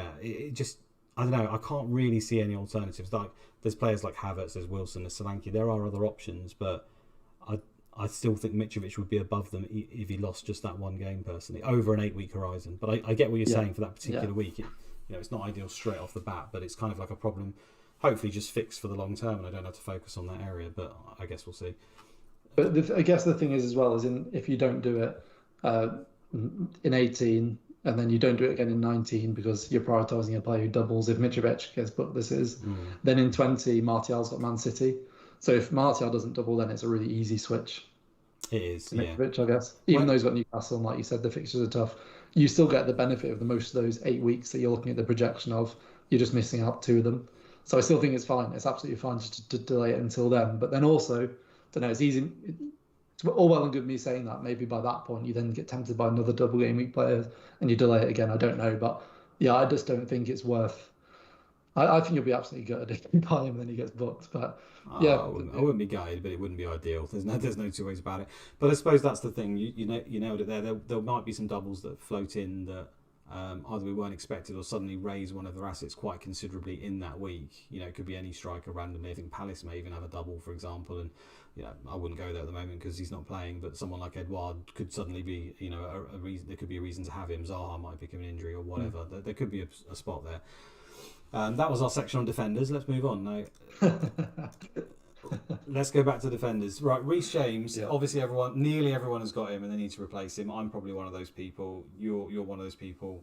it just, I don't know. I can't really see any alternatives. Like there's players like Havertz, there's Wilson, there's Solanke. There are other options, but I still think Mitrovic would be above them if he lost just that one game personally over an 8-week horizon. But I get what you're saying for that particular week. It's not ideal straight off the bat, but it's kind of like a problem. Hopefully, just fixed for the long term, and I don't have to focus on that area. But I guess we'll see. But I guess the thing is as well, if you don't do it, in 18, and then you don't do it again in 19 because you're prioritising a player who doubles if Mitrovic gets booked. Then in 20, Martial's got Man City. So if Martial doesn't double, then it's a really easy switch. It is, To yeah. Mitrovic, I guess. Even though he's got Newcastle, and like you said, the fixtures are tough. You still get the benefit of the most of those 8 weeks that you're looking at the projection of. You're just missing out 2 of them. So I still think it's fine. It's absolutely fine just to delay it until then. But then also, I don't know, it's easy. It's all well and good me saying that. Maybe by that point you then get tempted by another double game week player and you delay it again. I don't know, but yeah, I just don't think it's worth. I think you'll be absolutely gutted if you buy him and then he gets booked. But yeah, I wouldn't be gutted, but it wouldn't be ideal. There's no two ways about it. But I suppose that's the thing. You nailed it there. There might be some doubles that float in that either we weren't expected or suddenly raise one of their assets quite considerably in that week. It could be any striker randomly. I think Palace may even have a double, for example, and I wouldn't go there at the moment because he's not playing. But someone like Edouard could suddenly be, a reason. There could be a reason to have him. Zaha might pick him an injury or whatever. There could be a spot there. That was our section on defenders. Let's move on now. Let's go back to defenders. Right, Reece James. Yeah. Obviously, nearly everyone has got him, and they need to replace him. I'm probably one of those people. You're one of those people.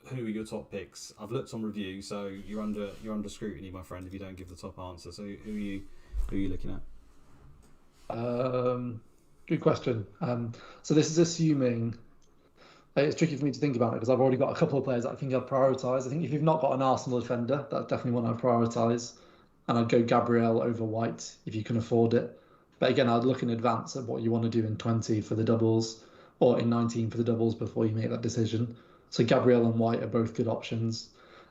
Who are your top picks? I've looked on review, so you're under scrutiny, my friend, if you don't give the top answer. So who are you looking at? Good question. So this is assuming. It's tricky for me to think about it because I've already got a couple of players that I think I'd prioritise. I think if you've not got an Arsenal defender, that's definitely one I'd prioritise. And I'd go Gabriel over White if you can afford it. But again, I'd look in advance at what you want to do in 20 for the doubles or in 19 for the doubles before you make that decision. So Gabriel and White are both good options.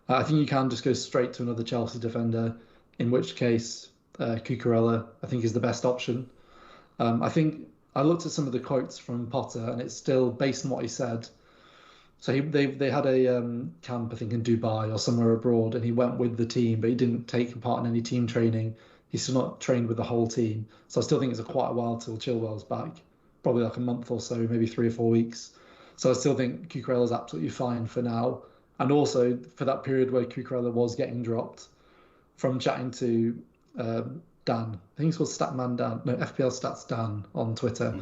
I think you can just go straight to another Chelsea defender, in which case Cucurella, I think, is the best option. I think I looked at some of the quotes from Potter, and it's still based on what he said. So they had a camp, I think, in Dubai or somewhere abroad, and he went with the team, but he didn't take part in any team training. He's still not trained with the whole team. So I still think it's quite a while till Chilwell's back, probably like a month or so, maybe 3 or 4 weeks. So I still think Cucurella is absolutely fine for now. And also for that period where Cucurella was getting dropped, from chatting to Dan, I think it's called Statman Dan, no, FPL Stats Dan on Twitter.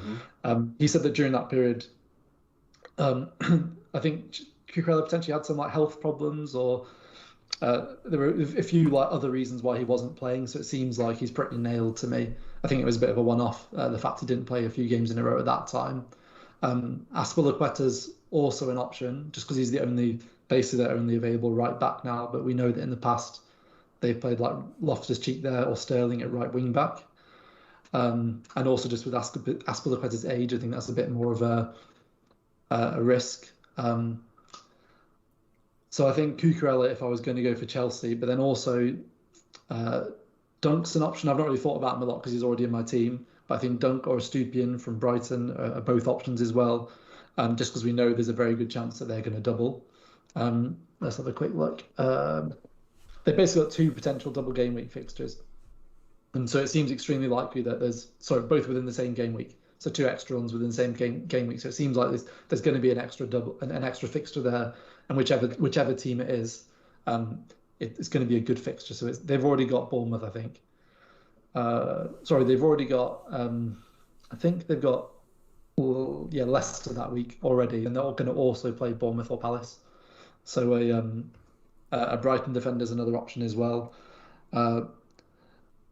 He said that during that period, I think Cucurella potentially had some health problems, or there were a few other reasons why he wasn't playing. So it seems like he's pretty nailed to me. I think it was a bit of a one-off, the fact he didn't play a few games in a row at that time. Azpilicueta's also an option, just because he's basically their only available right back now. But we know that in the past they've played Loftus-Cheek there or Sterling at right wing back. And also just with Azpilicueta's age, I think that's a bit more of a risk. So I think Cucurella if I was going to go for Chelsea, but then also Dunk's an option. I've not really thought about him a lot because he's already in my team, but I think Dunk or Estupiñán from Brighton are both options as well, just because we know there's a very good chance that they're going to double. Let's have a quick look. They've basically got 2 potential double game week fixtures, and so it seems extremely likely that both within the same game week. So 2 extra ones within the same game week. So it seems like there's going to be an extra fixture there, and whichever team it is, it's going to be a good fixture. So they've already got Bournemouth, I think. They've already got. I think they've got. Leicester that week already, and they're all going to also play Bournemouth or Palace. So a Brighton defender is another option as well.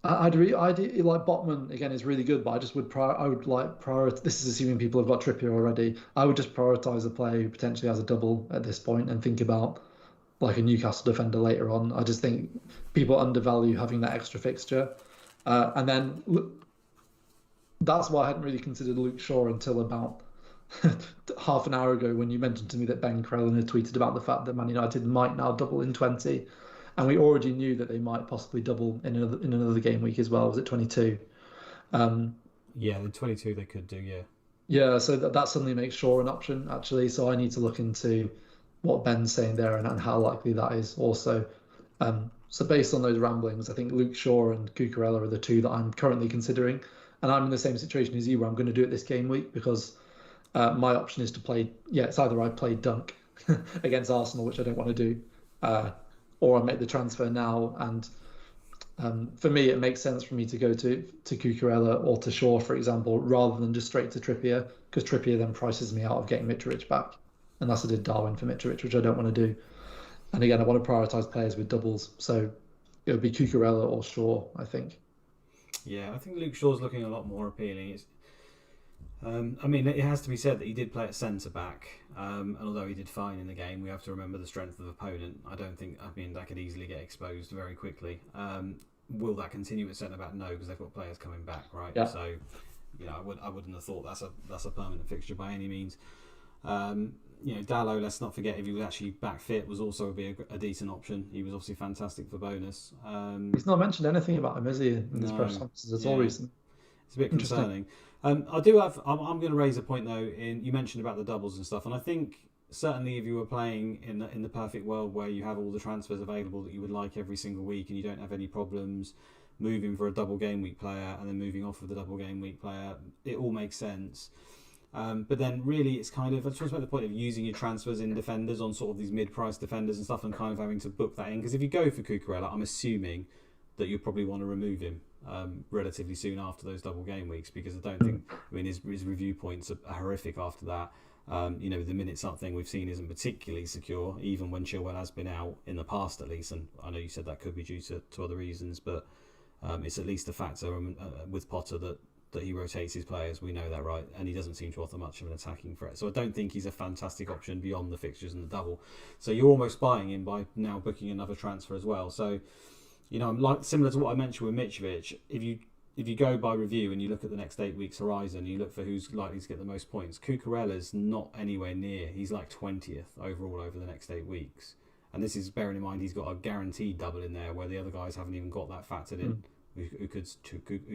I'd like Botman again is really good, but I would prioritize. This is assuming people have got Trippier already. I would just prioritize a player who potentially has a double at this point and think about a Newcastle defender later on. I just think people undervalue having that extra fixture, and then that's why I hadn't really considered Luke Shaw until about half an hour ago when you mentioned to me that Ben Crellin had tweeted about the fact that Man United might now double in 20. And we already knew that they might possibly double in another game week as well. Was it 22? Yeah, the 22 they could do, yeah. Yeah, so that suddenly makes Shaw an option, actually. So I need to look into what Ben's saying there and how likely that is also. So based on those ramblings, I think Luke Shaw and Cucurella are the 2 that I'm currently considering. And I'm in the same situation as you where I'm going to do it this game week because my option is to play... Yeah, it's either I play Dunk against Arsenal, which I don't want to do, or I make the transfer now and For me, it makes sense for me to go to Cucurella or to Shaw, for example, rather than just straight to Trippier, because Trippier then prices me out of getting Mitrovic back, unless I did Darwin for Mitrovic, which I don't want to do. And again, I want to prioritise players with doubles, so it would be Cucurella or Shaw, I think. Yeah, I think Luke Shaw's looking a lot more appealing. I mean, it has to be said that he did play at centre back, and although he did fine in the game, we have to remember the strength of the opponent. I mean, that could easily get exposed very quickly. Will that continue at centre back? No, because they've got players coming back, right? Yeah. So, I wouldn't have thought that's a permanent fixture by any means. Dallo, let's not forget, if he was actually back fit, was also be a decent option. He was obviously fantastic for bonus. He's not mentioned anything about him, is he, in his press conferences at all recently? It's a bit concerning. I do have. I'm going to raise a point though. You mentioned about the doubles and stuff, and I think certainly if you were playing in the perfect world where you have all the transfers available that you would like every single week, and you don't have any problems moving for a double game week player and then moving off of the double game week player, it all makes sense. But then really it's kind of, I just want to make the point of using your transfers in defenders on sort of these mid-price defenders and stuff, and kind of having to book that in, because if you go for Cucurella, I'm assuming that you'll probably want to remove him relatively soon after those double game weeks, because I don't think, I mean, his review points are horrific after that. The minute something we've seen isn't particularly secure, even when Chilwell has been out in the past at least, and I know you said that could be due to other reasons, but it's at least a factor with Potter that he rotates his players. We know that, right? And he doesn't seem to offer much of an attacking threat. So I don't think he's a fantastic option beyond the fixtures and the double. So you're almost buying him by now booking another transfer as well. So, like similar to what I mentioned with Mitrovic, if you go by review and you look at the next 8 weeks horizon, you look for who's likely to get the most points. Cucurella's not anywhere near. He's like 20th overall over the next 8 weeks. And this is bearing in mind he's got a guaranteed double in there where the other guys haven't even got that factored in, who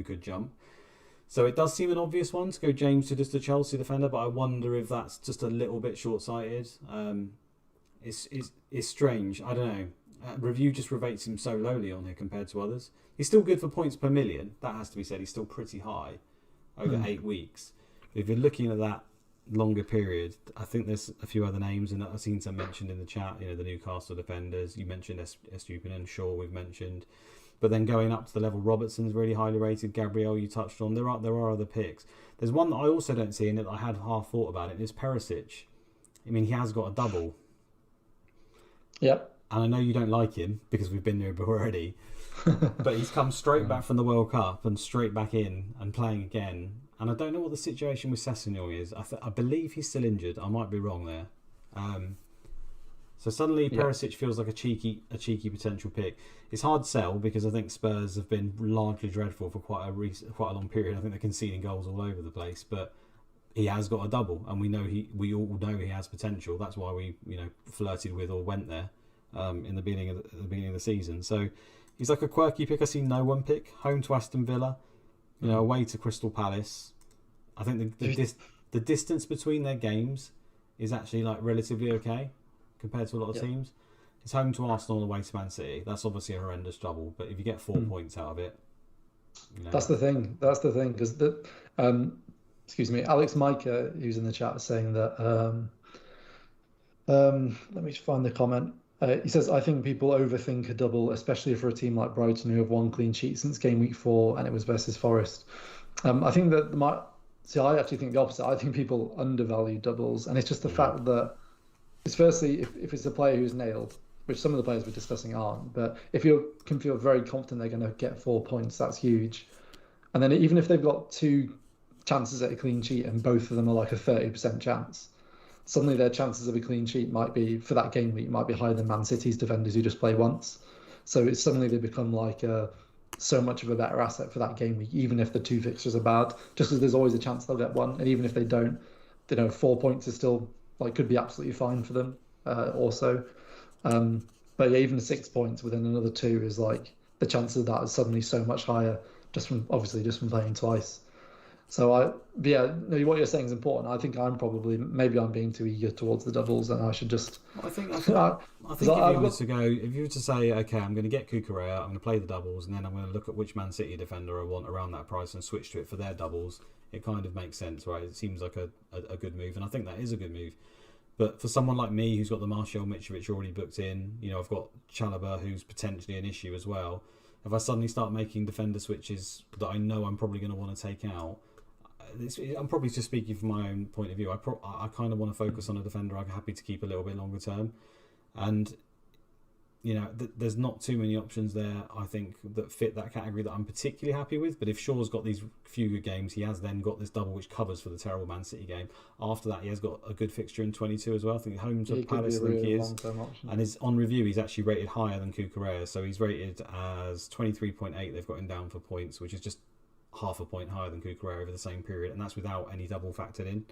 could jump. So it does seem an obvious one to go James to just a Chelsea defender, but I wonder if that's just a little bit short-sighted. It's strange. I don't know. Review just rates him so lowly on here compared to others. He's still good for points per million. That has to be said. He's still pretty high over 8 weeks. If you're looking at that longer period, I think there's a few other names, and I've seen some mentioned in the chat. The Newcastle defenders. You mentioned Estupinian, Shaw. We've mentioned. But then going up to the level, Robertson's really highly rated. Gabriel, you touched on. There are other picks. There's one that I also don't see in it that I had half thought about it. It's Perisic. I mean, he has got a double. Yep. And I know you don't like him because we've been there already. But he's come straight back from the World Cup and straight back in and playing again. And I don't know what the situation with Sessegnon is. I believe he's still injured. I might be wrong there. So suddenly Perisic feels like a cheeky potential pick. It's hard to sell because I think Spurs have been largely dreadful for quite a long period. I think they're conceding goals all over the place, but he has got a double, and we all know he has potential. That's why we flirted with or went there in the beginning of the season. So he's like a quirky pick. I see no one pick. Home to Aston Villa, away to Crystal Palace. I think the distance between their games is actually like relatively okay compared to a lot of teams. It's home to Arsenal and away to Man City. That's obviously a horrendous double, but if you get 4 points out of it, That's the thing. Because Alex Micah, who's in the chat, is saying that. Let me just find the comment. He says, "I think people overthink a double, especially for a team like Brighton who have one clean sheet since game week 4, and it was versus Forest." I think that I actually think the opposite. I think people undervalue doubles, and it's just the fact that it's firstly if it's a player who's nailed, which some of the players we're discussing aren't, but if you can feel very confident they're going to get 4 points, that's huge. And then even if they've got 2 chances at a clean sheet and both of them are like a 30% chance, suddenly their chances of a clean sheet might be, for that game week, might be higher than Man City's defenders who just play once. So it's suddenly they become like so much of a better asset for that game week, even if the 2 fixtures are bad, just because there's always a chance they'll get one. And even if they don't, 4 points is still could be absolutely fine for them also. But yeah, even 6 points within another 2 is like the chances of that is suddenly so much higher just from playing twice. So what you're saying is important. I think maybe I'm being too eager towards the doubles, and I should just. I think if you were to say, okay, I'm going to get Cucurella, I'm going to play the doubles, and then I'm going to look at which Man City defender I want around that price and switch to it for their doubles, it kind of makes sense, right? It seems like a good move, and I think that is a good move. But for someone like me who's got the Martial Mitrovic already booked in, I've got Chalobah who's potentially an issue as well. if I suddenly start making defender switches that I know I'm probably going to want to take out, I'm probably just speaking from my own point of view. I kind of want to focus on a defender I'm happy to keep a little bit longer term, and there's not too many options there, I think, that fit that category that I'm particularly happy with. But if Shaw's got these few good games, he has then got this double which covers for the terrible Man City game. After that, he has got a good fixture in 22 as well. I think home to Palace, I think he is. And his on review, he's actually rated higher than Cucurella. So he's rated as 23.8. They've got him down for points, which is just half a point higher than Cucurella over the same period. And that's without any double factored in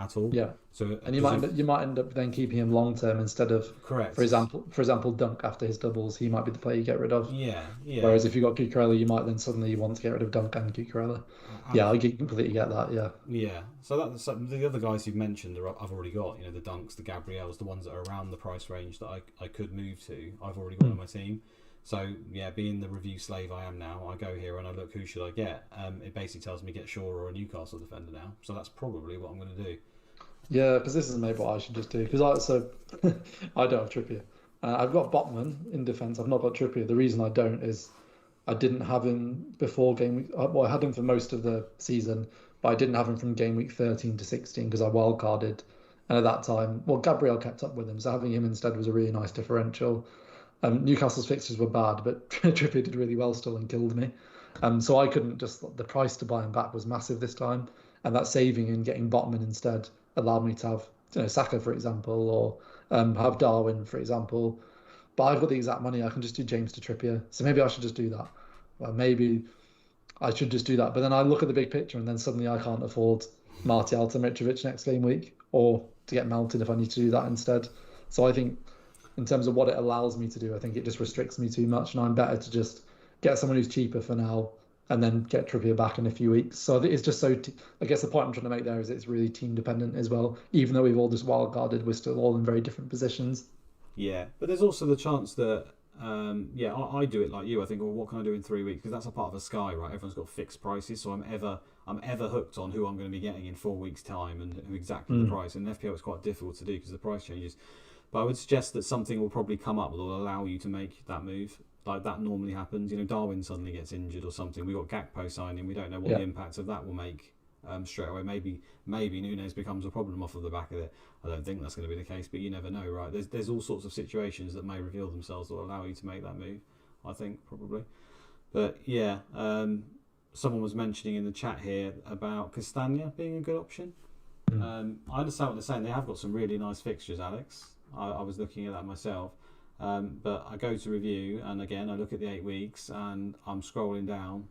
at all. Yeah. So and you might end up then keeping him long term instead of, correct. For example, Dunk after his doubles, he might be the player you get rid of. Yeah. Whereas if you got Cucurella, you might then suddenly want to get rid of Dunk and Cucurella. I completely get that. Yeah. Yeah. So the other guys you've mentioned I've already got. The Dunks, the Gabriels, the ones that are around the price range that I could move to. I've already got on my team. So yeah, being the review slave I am now, I go here and I look who should I get. It basically tells me get Shaw or a Newcastle defender now. So that's probably what I'm going to do. Yeah, because this is maybe what I should just do. Because I don't have Trippier. I've got Botman in defence. I've not got Trippier. The reason I don't is I didn't have him before game week. Well, I had him for most of the season, but I didn't have him from game week 13 to 16 because I wildcarded. And at that time, Gabriel kept up with him, so having him instead was a really nice differential. Newcastle's fixtures were bad, but Trippier did really well still and killed me. So I couldn't the price to buy him back was massive this time, and that saving and getting Botman instead allowed me to have Saka, for example, or have Darwin, for example. But I've got the exact money. I can just do James to Trippier. So maybe I should just do that. Well, maybe I should just do that. But then I look at the big picture and then suddenly I can't afford Martial to Mitrovic next game week or to get melted if I need to do that instead. So I think in terms of what it allows me to do, I think it just restricts me too much, and I'm better to just get someone who's cheaper for now and then get Trippier back in a few weeks. So it's just I guess the point I'm trying to make there is it's really team dependent as well. Even though we've all just wild-guarded, we're still all in very different positions. Yeah, but there's also the chance that, I do it like you. I think, well, what can I do in 3 weeks? Because that's a part of a Sky, right? Everyone's got fixed prices, so I'm ever hooked on who I'm going to be getting in 4 weeks' time and who exactly the price. And in FPL, it's quite difficult to do because the price changes. But I would suggest that something will probably come up that will allow you to make that move. Like that normally happens. Darwin suddenly gets injured or something. We got Gakpo signing. We don't know what the impact of that will make straight away. Maybe Nunes becomes a problem off of the back of it. I don't think that's going to be the case, but you never know, right? There's all sorts of situations that may reveal themselves that will allow you to make that move. I think probably. But yeah, someone was mentioning in the chat here about Castagna being a good option. I understand what they're saying. They have got some really nice fixtures, Alex. I was looking at that myself. But I go to review, and again I look at the 8 weeks, and I'm scrolling down.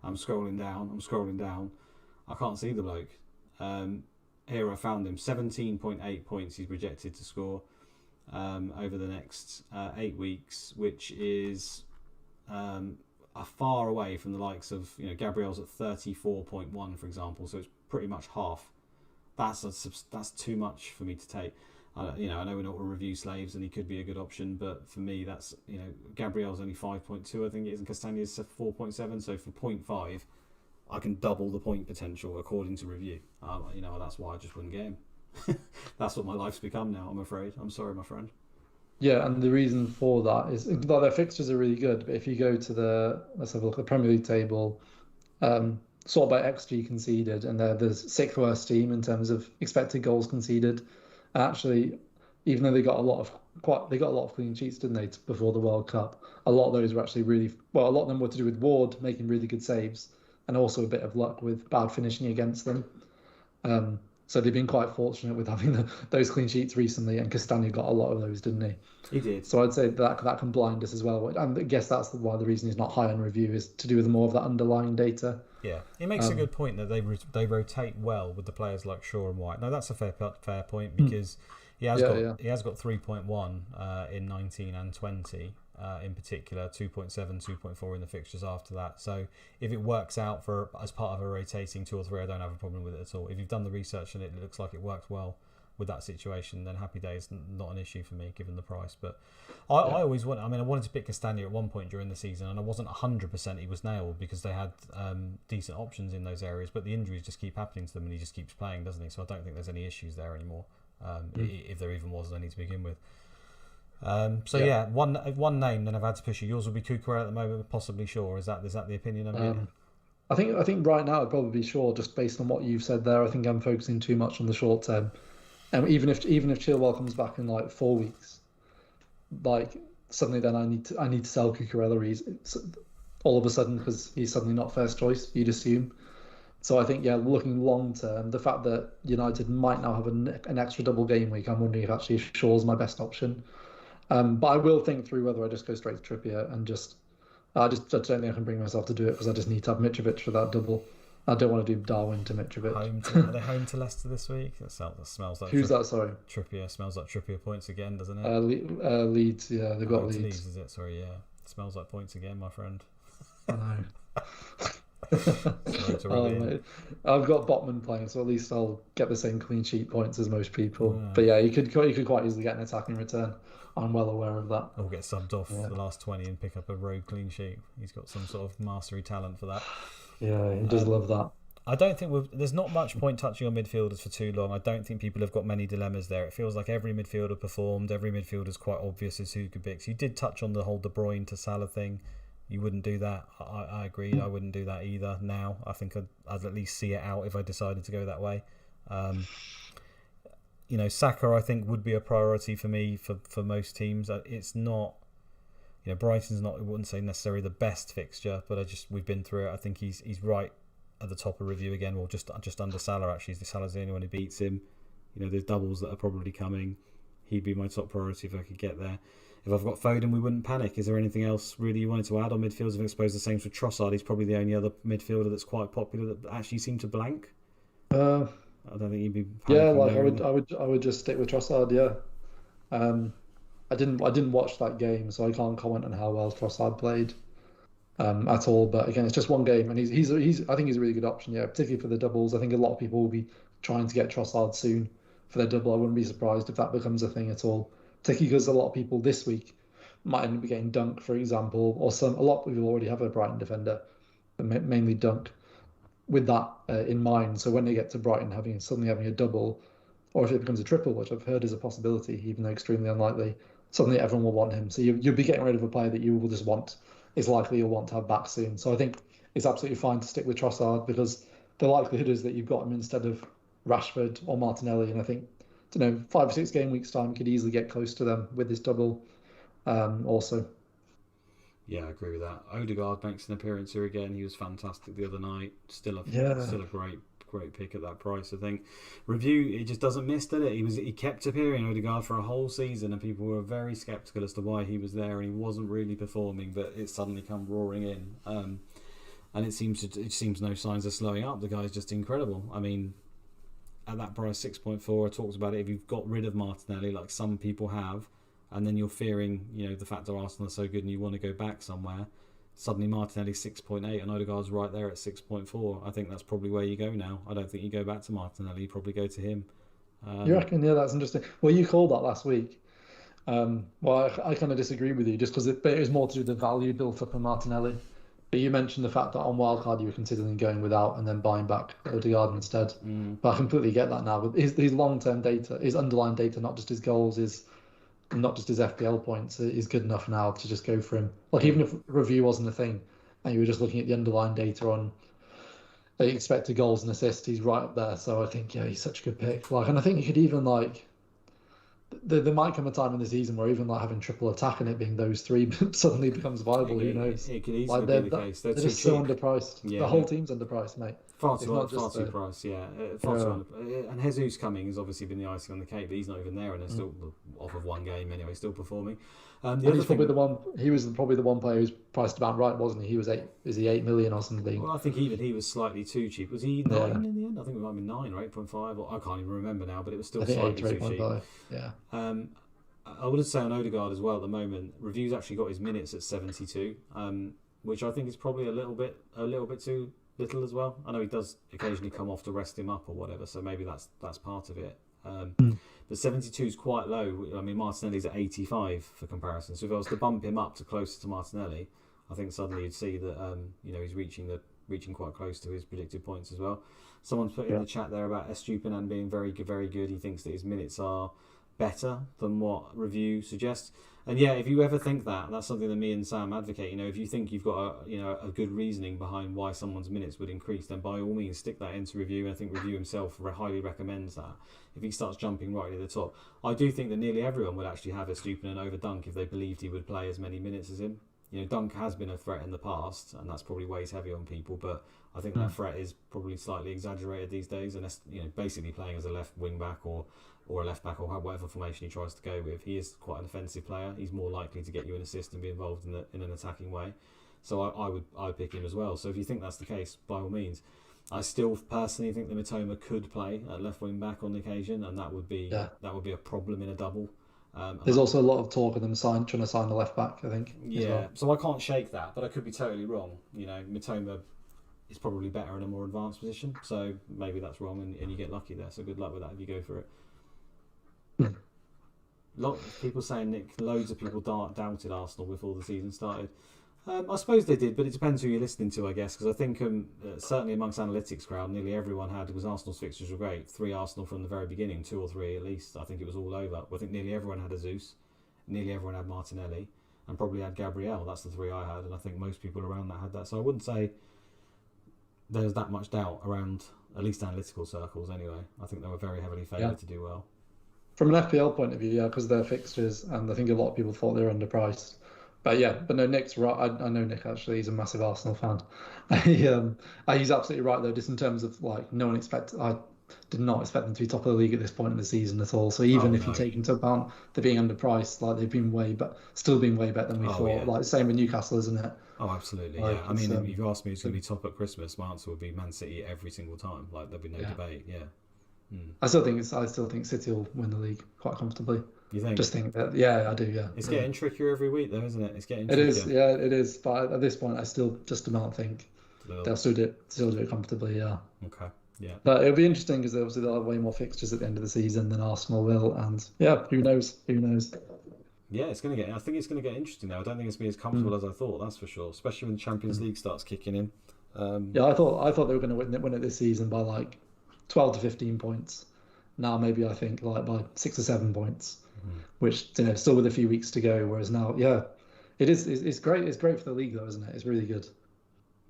I'm scrolling down. I can't see the bloke. Here I found him. 17.8 points he's projected to score over the next 8 weeks, which is far away from the likes of Gabriel's at 34.1, for example. So it's pretty much half. That's too much for me to take. I know we're not review slaves, and he could be a good option, but for me, that's Gabriel's only 5.2, I think it is, and Castagna's 4.7. So for 0.5, I can double the point potential according to review. That's why I just wouldn't get him. That's what my life's become now. I'm afraid. I'm sorry, my friend. Yeah, and the reason for that is that their fixtures are really good, but if you go to let's have a look at the Premier League table, sort by XG conceded, and they're the 6th worst team in terms of expected goals conceded. Actually, even though they got a lot of clean sheets, didn't they, before the World Cup? A lot of those were actually a lot of them were to do with Ward making really good saves, and also a bit of luck with bad finishing against them. So they've been quite fortunate with having those clean sheets recently, and Castagna got a lot of those, didn't he? He did. So I'd say that can blind us as well. And I guess that's why the reason he's not high on review is to do with more of that underlying data. Yeah, he makes a good point that they rotate well with the players like Shaw and White. No, that's a fair point because he has got 3.1 in 19 and 20 in particular, 2.7, 2.4 in the fixtures after that. So if it works out as part of a rotating 2 or 3, I don't have a problem with it at all. If you've done the research and it looks like it works well with that situation, then happy days, not an issue for me given the price. But I always I wanted to pick Castagna at one point during the season, and I wasn't 100% he was nailed because they had decent options in those areas, but the injuries just keep happening to them and he just keeps playing, doesn't he? So I don't think there's any issues there anymore, if there even was any to begin with. One name. Then I've had to push you. Yours will be Cucurella at the moment, possibly Shaw. Is that the opinion I'm getting? I think right now I'd probably be Shaw, just based on what you've said there. I think I'm focusing too much on the short term. And even if Chilwell comes back in like 4 weeks, like suddenly then I need to sell Cucurella all of a sudden because he's suddenly not first choice. You'd assume. So I think, yeah, looking long term, the fact that United might now have an extra double game week, I'm wondering if actually Shaw's my best option. But I will think through whether I just go straight to Trippier and I don't think I can bring myself to do it because I just need to have Mitrovic for that double. I don't want to do Darwin to Mitrovic. Are they home to Leicester this week? That smells like Who's that? Sorry, Trippier. Smells like Trippier points again, doesn't it? Leeds. Yeah, they've got Leeds. Leeds, is it? Sorry, yeah. It smells like points again, my friend. I know. Mate. I've got Botman playing, so at least I'll get the same clean sheet points as most people. Yeah. But yeah, you could quite easily get an attacking return. I'm well aware of that. Or get subbed off the last 20 and pick up a rogue clean sheet. He's got some sort of mastery talent for that. Yeah, he does love that. I don't think there's not much point touching on midfielders for too long. I don't think people have got many dilemmas there. It feels like every midfielder performed. Every midfielder's quite obvious as who could pick. So you did touch on the whole De Bruyne to Salah thing. You wouldn't do that. I agree. I wouldn't do that either now. I think I'd at least see it out if I decided to go that way. Saka I think would be a priority for me for most teams. It's not, Brighton's not, I wouldn't say necessarily the best fixture, but we've been through it. I think he's right at the top of review again, or just under Salah actually. Salah's the only one who beats him. There's doubles that are probably coming. He'd be my top priority if I could get there. If I've got Foden, we wouldn't panic. Is there anything else really you wanted to add on midfielders? I suppose the same for Trossard. He's probably the only other midfielder that's quite popular that actually seemed to blank. I don't think he'd be. Yeah, I would just stick with Trossard. Yeah, I didn't watch that game, so I can't comment on how well Trossard played at all. But again, it's just one game, and he's I think he's a really good option. Yeah, particularly for the doubles. I think a lot of people will be trying to get Trossard soon for their double. I wouldn't be surprised if that becomes a thing at all. Particularly because a lot of people this week might end up getting Dunk, for example, or a lot of people already have a Brighton defender, mainly Dunk, with that in mind. So when they get to Brighton suddenly having a double, or if it becomes a triple, which I've heard is a possibility, even though extremely unlikely, suddenly everyone will want him. So you'll be getting rid of a player that you will just want, is likely you'll want to have back soon. So I think it's absolutely fine to stick with Trossard because the likelihood is that you've got him instead of Rashford or Martinelli, and I think 5 or 6 game weeks time, could easily get close to them with this double. Also, yeah, I agree with that. Odegaard makes an appearance here again. He was fantastic the other night. Still a great pick at that price. I think review it just doesn't miss, did it? He kept appearing, Odegaard, for a whole season, and people were very sceptical as to why he was there, and he wasn't really performing. But it suddenly come roaring in, and it seems no signs of slowing up. The guy's just incredible. I mean, at that price, 6.4, I talked about it. If you've got rid of Martinelli, like some people have, and then you're fearing, the fact that Arsenal are so good and you want to go back somewhere, suddenly Martinelli's 6.8 and Odegaard's right there at 6.4. I think that's probably where you go now. I don't think you go back to Martinelli. You probably go to him. You reckon? Yeah, that's interesting. Well, you called that last week. I kind of disagree with you just because it was more to do with the value built up in Martinelli. But you mentioned the fact that on wildcard you were considering going without and then buying back Odegaard instead. But I completely get that now. But his long-term data, his underlying data, not just his goals, not just his FPL points, is good enough now to just go for him. Like even if review wasn't a thing, and you were just looking at the underlying data on expected goals and assists, he's right up there. So I think he's such a good pick. And I think you could even there might come a time in the season where even having triple attack and it being those three suddenly becomes viable. Who knows? It could easily be the case. They're just so underpriced. Yeah. The whole team's underpriced, mate. Far too priced, yeah. And Jesus coming has obviously been the icing on the cake, but he's not even there, and they're still off of one game anyway, still performing. He's probably the one. He was probably the one player who's priced about right, wasn't he? He was 8 million or something. Well, I think even he was slightly too cheap. Was he 9 in the end? I think it might have been 9 or 8.5, or I can't even remember now. But it was still slightly too cheap. Yeah. I would say on Odegaard as well at the moment. Review's actually got his minutes at 72, which I think is probably a little bit too little as well. I know he does occasionally come off to rest him up or whatever, so maybe that's part of it. But 72 is quite low. I mean, Martinelli's at 85 for comparison. So if I was to bump him up to closer to Martinelli, I think suddenly you'd see that he's reaching quite close to his predicted points as well. Someone's put in the chat there about Estupiñán being very good, very good. He thinks that his minutes are better than what review suggests. And yeah, if you ever think that, that's something that me and Sam advocate. If you think you've got a good reasoning behind why someone's minutes would increase, then by all means stick that into review. And I think review himself highly recommends that. If he starts jumping right to the top, I do think that nearly everyone would actually have Estupiñán over Dunk if they believed he would play as many minutes as him. Dunk has been a threat in the past, and that's probably weighs heavy on people. But I think that threat is probably slightly exaggerated these days. And basically playing as a left wing back or a left back or whatever formation he tries to go with, he is quite an offensive player. He's more likely to get you an assist and be involved in an attacking way. So I would pick him as well. So if you think that's the case, by all means. I still personally think that Mitoma could play at left wing back on the occasion, and that would be a problem in a double. There's also a lot of talk of them trying to sign the left back, I think. Yeah, well. So I can't shake that, but I could be totally wrong. Mitoma is probably better in a more advanced position, so maybe that's wrong, and you get lucky there. So good luck with that if you go for it. Lot of people saying, Nick, loads of people doubted Arsenal before the season started. I suppose they did, but it depends who you're listening to, I guess, because I think certainly amongst analytics crowd, nearly everyone had, because Arsenal's fixtures were great, 3 Arsenal from the very beginning, 2 or 3 at least. I think it was all over. I think nearly everyone had Jesus, nearly everyone had Martinelli, and probably had Gabriel. That's the 3 I had, and I think most people around that had that. So I wouldn't say there's that much doubt around, at least analytical circles anyway. I think they were very heavily favoured to do well. From an FPL point of view, yeah, because they're fixtures, and I think a lot of people thought they were underpriced. But no, Nick's right. I know Nick actually. He's a massive Arsenal fan. He's absolutely right though. Just in terms of I did not expect them to be top of the league at this point in the season at all. So even if you take into account they're being underpriced, they've been still been way better than we thought. Yeah. Same with Newcastle, isn't it? Oh, absolutely. Yeah. I mean, if you asked me who's going to be top at Christmas, my answer would be Man City every single time. There'd be no debate. Yeah. I still think City will win the league quite comfortably. You think? Just think that, yeah, I do, yeah. It's getting trickier every week, though, isn't it? It's getting trickier. It is, yeah, it is. But at this point, I still just about think they'll still do it comfortably, yeah. Okay, yeah. But it'll be interesting because obviously they'll have way more fixtures at the end of the season than Arsenal will, and yeah, who knows? Yeah, I think it's going to get interesting now. I don't think it's going to be as comfortable as I thought. That's for sure. Especially when the Champions League starts kicking in. Yeah, I thought they were going to win it this season by 12 to 15 points. Now maybe I think by 6 or 7 points, which still with a few weeks to go. Whereas now, yeah, it's great. It's great for the league though, isn't it? It's really good.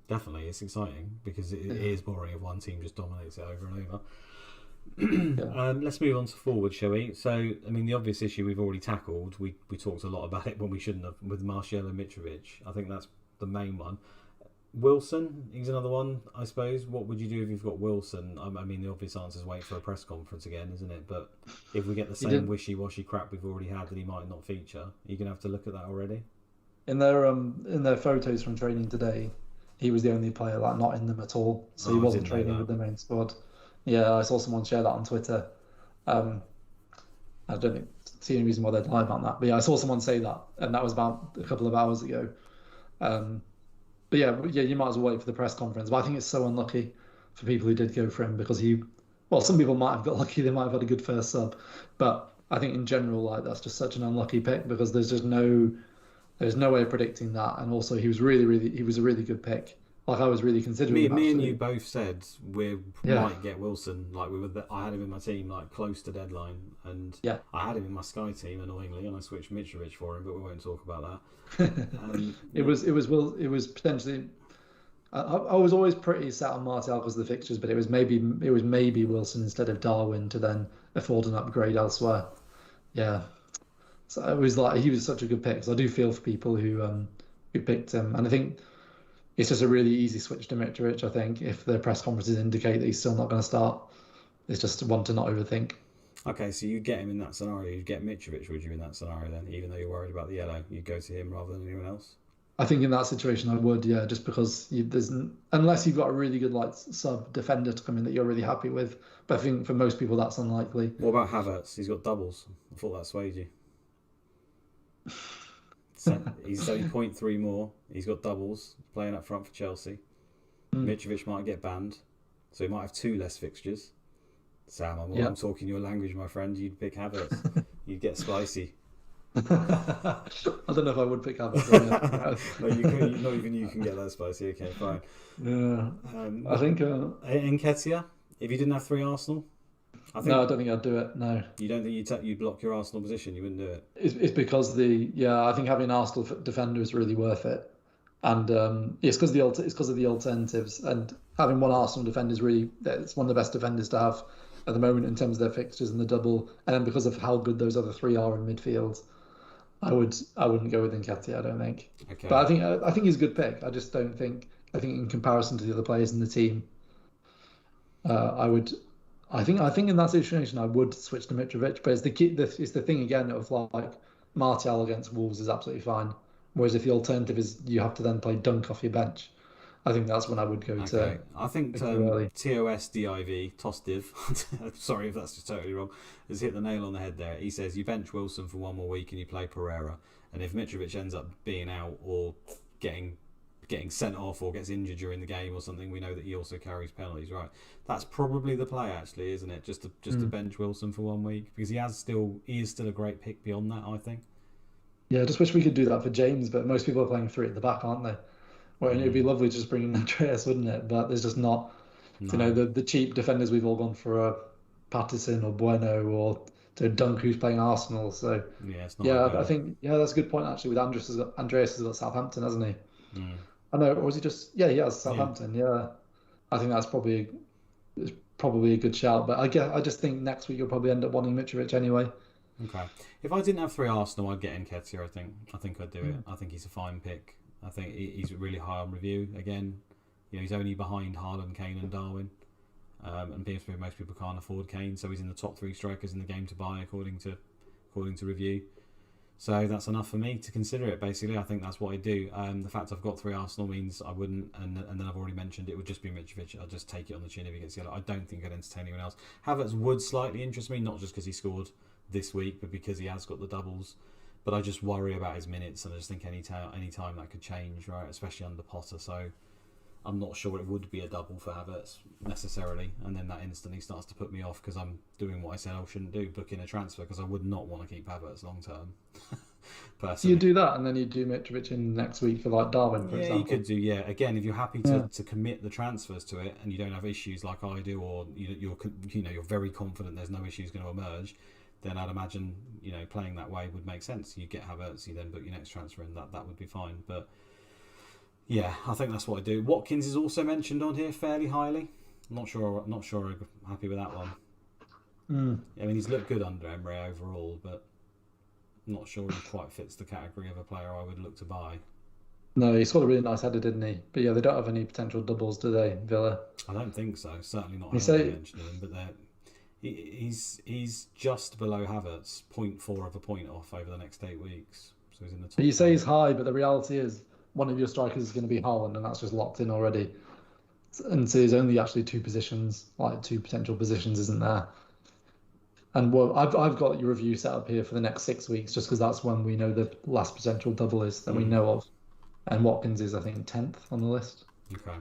Definitely, it's exciting because it is boring if one team just dominates it over and over. Let's move on to forward, shall we? So, I mean, the obvious issue we've already tackled. We talked a lot about it when we shouldn't have with Martial and Mitrovic. I think that's the main one. Wilson, he's another one, I suppose. What would you do if you've got Wilson? I mean, the obvious answer is wait for a press conference again, isn't it? But if we get the same wishy-washy crap we've already had that he might not feature, you're going to have to look at that already. In their photos from training today, he was the only player not in them at all. So he wasn't training with the main squad. Yeah, I saw someone share that on Twitter. I don't see any reason why they'd lie about that. But yeah, I saw someone say that, and that was about a couple of hours ago. But yeah, you might as well wait for the press conference. But I think it's so unlucky for people who did go for him because some people might have got lucky. They might have had a good first sub. But I think in general, that's just such an unlucky pick because there's no way of predicting that. And also, he was a really good pick. I was really considering. Me and you both said we might get Wilson. I had him in my team close to deadline, and I had him in my Sky team annoyingly, and I switched Mitrovic for him. But we won't talk about that. It was potentially. I was always pretty set on Martial because of the fixtures, but it was maybe Wilson instead of Darwin to then afford an upgrade elsewhere. Yeah, so it was he was such a good pick. So I do feel for people who picked him, and I think. It's just a really easy switch to Mitrovic, I think, if the press conferences indicate that he's still not going to start. It's just one to not overthink. Okay, so you get him in that scenario. You'd get Mitrovic, would you, in that scenario then? Even though you're worried about the yellow, you'd go to him rather than anyone else? I think in that situation I would, yeah, just because unless you've got a really good sub-defender to come in that you're really happy with. But I think for most people that's unlikely. What about Havertz? He's got doubles. I thought that swayed you. So he's only 0.3 more. He's got doubles playing up front for Chelsea. Mitrovic might get banned, so he might have 2 less fixtures. Sam, I'm talking your language, my friend. You'd pick Havertz. You'd get spicy. I don't know if I would pick Havertz. No, not even you can get that spicy. Okay, fine. Yeah. I think Nketiah, if you didn't have 3 Arsenal, I No, think I don't think I'd do it. No, you don't think you'd block your Arsenal position. You wouldn't do it. it's because I think having an Arsenal defender is really worth it, and it's because it's because of the alternatives, and having one Arsenal defender is really it's one of the best defenders to have at the moment in terms of their fixtures and the double, and then because of how good those other three are in midfield, I wouldn't go with Nketiah, I don't think. Okay. But I think he's a good pick. I just don't think I think in comparison to the other players in the team, I would. I think in that situation I would switch to Mitrovic, but it's the thing again of like Martial against Wolves is absolutely fine. Whereas if the alternative is you have to then play Dunk off your bench, I think that's when I would go to. Okay, I think early. Tosdiv, sorry if that's just totally wrong, has hit the nail on the head there. He says you bench Wilson for one more week and you play Pereira, and if Mitrovic ends up being out or getting sent off or gets injured during the game or something, we know that he also carries penalties, right? That's probably the play, actually, isn't it? Just to bench Wilson for 1 week, because he is still a great pick beyond that, I think. Yeah, I just wish we could do that for James, but most people are playing three at the back, aren't they? Well, it'd be lovely just bringing Andreas, wouldn't it? But there's just not, No. the cheap defenders we've all gone for Patterson or Bueno or to Dunk who's playing Arsenal. So Yeah, it's not. yeah, ideal. I think that's a good point actually. With Andreas has got Southampton, hasn't he? I know, or was he just? Yeah, he has Southampton. Yeah, I think that's probably a good shout. But I just think next week you'll probably end up wanting Mitrovic anyway. Okay. If I didn't have three Arsenal, I'd get Nketiah. I think I'd do it. I think he's a fine pick. I think he's really high on review. Again, he's only behind Haaland, Kane, and Darwin. And most people can't afford Kane, so he's in the top three strikers in the game to buy, according to review. So that's enough for me to consider it. Basically, I think that's what I do. The fact I've got three Arsenal means I wouldn't, and then I've already mentioned it would just be Mitrovic. I'd just take it on the chin if he gets yellow. I don't think I'd entertain anyone else. Havertz would slightly interest me, not just because he scored this week, but because he has got the doubles. But I just worry about his minutes, and I just think any time that could change, right? Especially under Potter. So I'm not sure it would be a double for Havertz necessarily, and then that instantly starts to put me off because I'm doing what I said I shouldn't do, booking a transfer, because I would not want to keep Havertz long term. Personally, You do that, and then you do Mitrovic in next week for like Darwin, for example. you could do. Yeah, again, if you're happy to commit the transfers to it, and you don't have issues like I do, or you're very confident there's no issues going to emerge, then I'd imagine playing that way would make sense. You get Havertz, you then book your next transfer, and that would be fine. But yeah, I think that's what I do. Watkins is also mentioned on here fairly highly. Not sure I'm happy with that one. I mean, he's looked good under Emery overall, but I'm not sure he quite fits the category of a player I would look to buy. No, he scored a really nice header, didn't he? But yeah, they don't have any potential doubles, do they, Villa? I don't think so. Certainly not. You I say mentioned him, but he's just below Havertz, 0.4 of a point off over the next 8 weeks. So he's in the top. you say he's high, but the reality is one of your strikers is going to be Haaland, and that's just locked in already. And so there's only actually two potential positions, isn't there? And well, I've got your review set up here for the next 6 weeks, just because that's when we know the last potential double is that we know of. And Watkins is, I think, 10th on the list. Okay.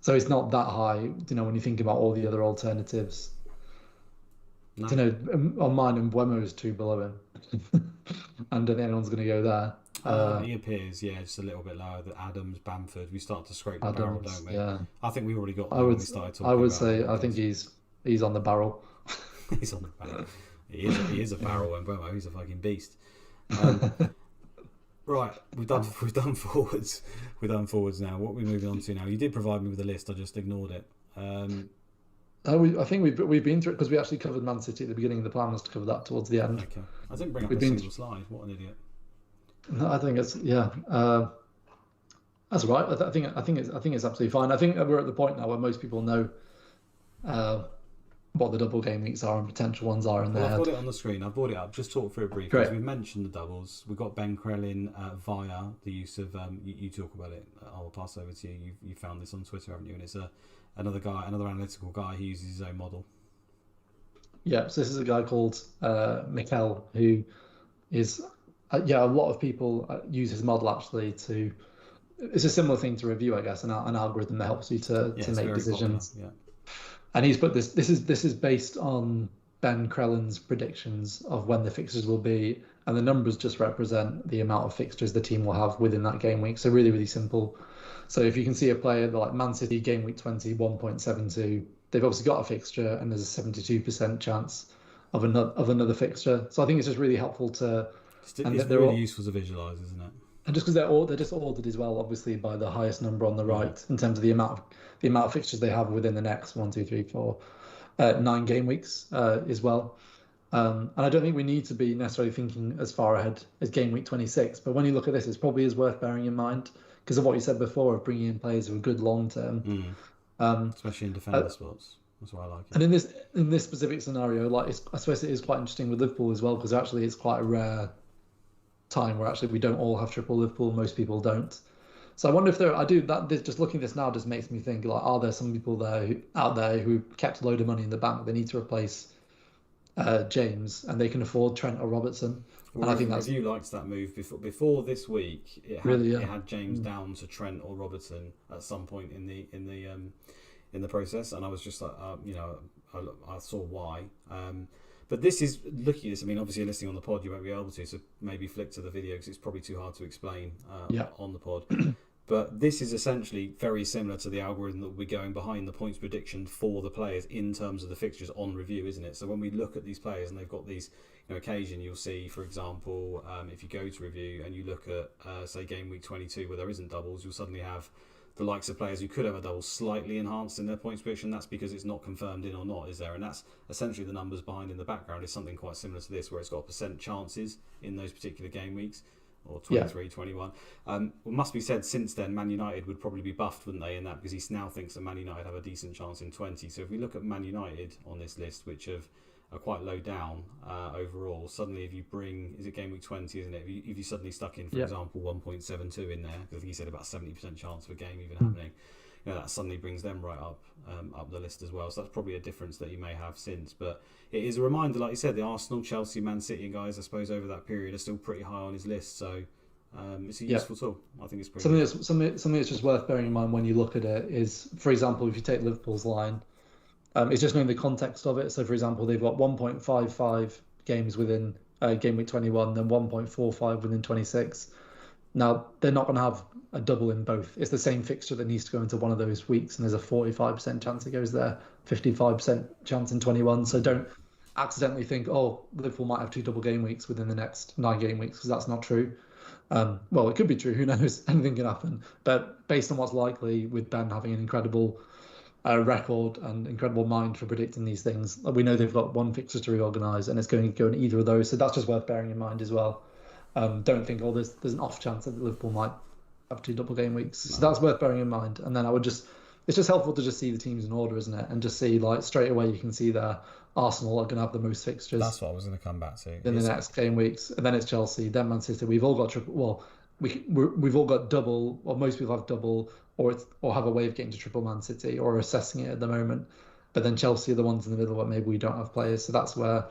So it's not that high, when you think about all the other alternatives. No. On mine, and Mbeumo is 2 below him. I don't think anyone's going to go there. He appears, just a little bit lower. The Adams, Bamford, we start to scrape the barrel, don't we? Yeah. I think we already got there when we started talking. I would say I think he's on the barrel. He's on the barrel. He is a barrel, Mbeumo. He's a fucking beast. Right, we've done forwards. We've done forwards now. What are we moving on to now? You did provide me with a list. I just ignored it. I think we've been through it because we actually covered Man City at the beginning. The plan was to cover that towards the end. Okay, I didn't bring up a single slide. What an idiot! No, I think it's that's right. I think it's absolutely fine. I think we're at the point now where most people know what the double game weeks are and potential ones are in there. I've got it on the screen. I've brought it up. Just talk through it briefly. Because we've mentioned the doubles. We've got Ben Krellin via the use of you talk about it. I'll pass over to you. You found this on Twitter, haven't you? And it's another analytical guy who uses his own model. Yeah, so this is a guy called Mikel, who is a lot of people use his model actually to. It's a similar thing to review, I guess, an algorithm that helps you to make decisions. Popular, yeah. And he's put this is based on Ben Krellin's predictions of when the fixtures will be, and the numbers just represent the amount of fixtures the team will have within that game week. So really, really simple. So if you can see a player like Man City game week 20, 1.72, they've obviously got a fixture, and there's a 72% chance of another fixture. So I think it's just really helpful to, and It's they're really all, useful to visualize, isn't it? and just because they're just ordered as well, obviously by the highest number on the Mm. right in terms of the amount of fixtures they have within the next 9 game weeks as well. And I don't think we need to be necessarily thinking as far ahead as game week 26. But when you look at this, it's probably is worth bearing in mind because of what you said before of bringing in players who are good long term. Mm. Um, Especially in uh, defender spots. That's why I like it. and in this specific scenario, I suppose it is quite interesting with Liverpool as well because actually it's quite a rare time where actually we don't all have triple Liverpool. Most people don't. So I wonder if I do that. Just looking at this now just makes me think like, are there some people out there who kept a load of money in the bank? They need to replace James, and they can afford Trent or Robertson. Well, And I think that's review liked that move before this week. really, yeah. It had James down to Trent or Robertson at some point in the process, and I was just like, I saw why. But this is looking at this. I mean, obviously, you're listening on the pod, you won't be able to, so maybe flick to the video because it's probably too hard to explain on the pod. But this is essentially very similar to the algorithm that will be going behind the points prediction for the players in terms of the fixtures on review, isn't it? So when we look at these players and they've got these, occasion you'll see, for example, if you go to review and you look at, say, game week 22 where there isn't doubles, you'll suddenly have the likes of players who could have a double slightly enhanced in their points prediction. That's because it's not confirmed in or not, is there? And that's essentially the numbers behind in the background is something quite similar to this, where it's got percent chances in those particular game weeks. Or 23, 21. It must be said, since then, Man United would probably be buffed, wouldn't they, in that, because he now thinks that Man United have a decent chance in 20. So if we look at Man United on this list, which are quite low down overall, suddenly if you bring, is it game week 20, isn't it? If you suddenly stuck in, for example, 1.72 in there, because I think he said about 70% chance of a game even happening, that suddenly brings them right up the list as well. So that's probably a difference that you may have since. But it is a reminder, like you said, the Arsenal, Chelsea, Man City guys, I suppose, over that period are still pretty high on his list. So it's a useful tool. I think it's pretty something that's just worth bearing in mind when you look at it is, for example, if you take Liverpool's line, it's just knowing the context of it. So, for example, they've got 1.55 games within game week 21, then 1.45 within 26. Now, they're not going to have a double in both. It's the same fixture that needs to go into one of those weeks, and there's a 45% chance it goes there, 55% chance in 21. So don't accidentally think, oh, Liverpool might have 2 double game weeks within the next 9 game weeks, because that's not true. Well, it could be true. Who knows? Anything can happen. But based on what's likely, with Ben having an incredible record and incredible mind for predicting these things, we know they've got one fixture to reorganise, and it's going to go in either of those. So that's just worth bearing in mind as well. Don't think, there's an off chance that Liverpool might have 2 double game weeks. So that's worth bearing in mind. And then it's just helpful to just see the teams in order, isn't it? And just see, like, straight away you can see there Arsenal are going to have the most fixtures. That's what I was going to come back to. In the next game weeks. And then it's Chelsea, then Man City. We've all got triple. Well, we've all got double, or most people have double, or have a way of getting to triple Man City, or assessing it at the moment. But then Chelsea are the ones in the middle where maybe we don't have players. So that's where,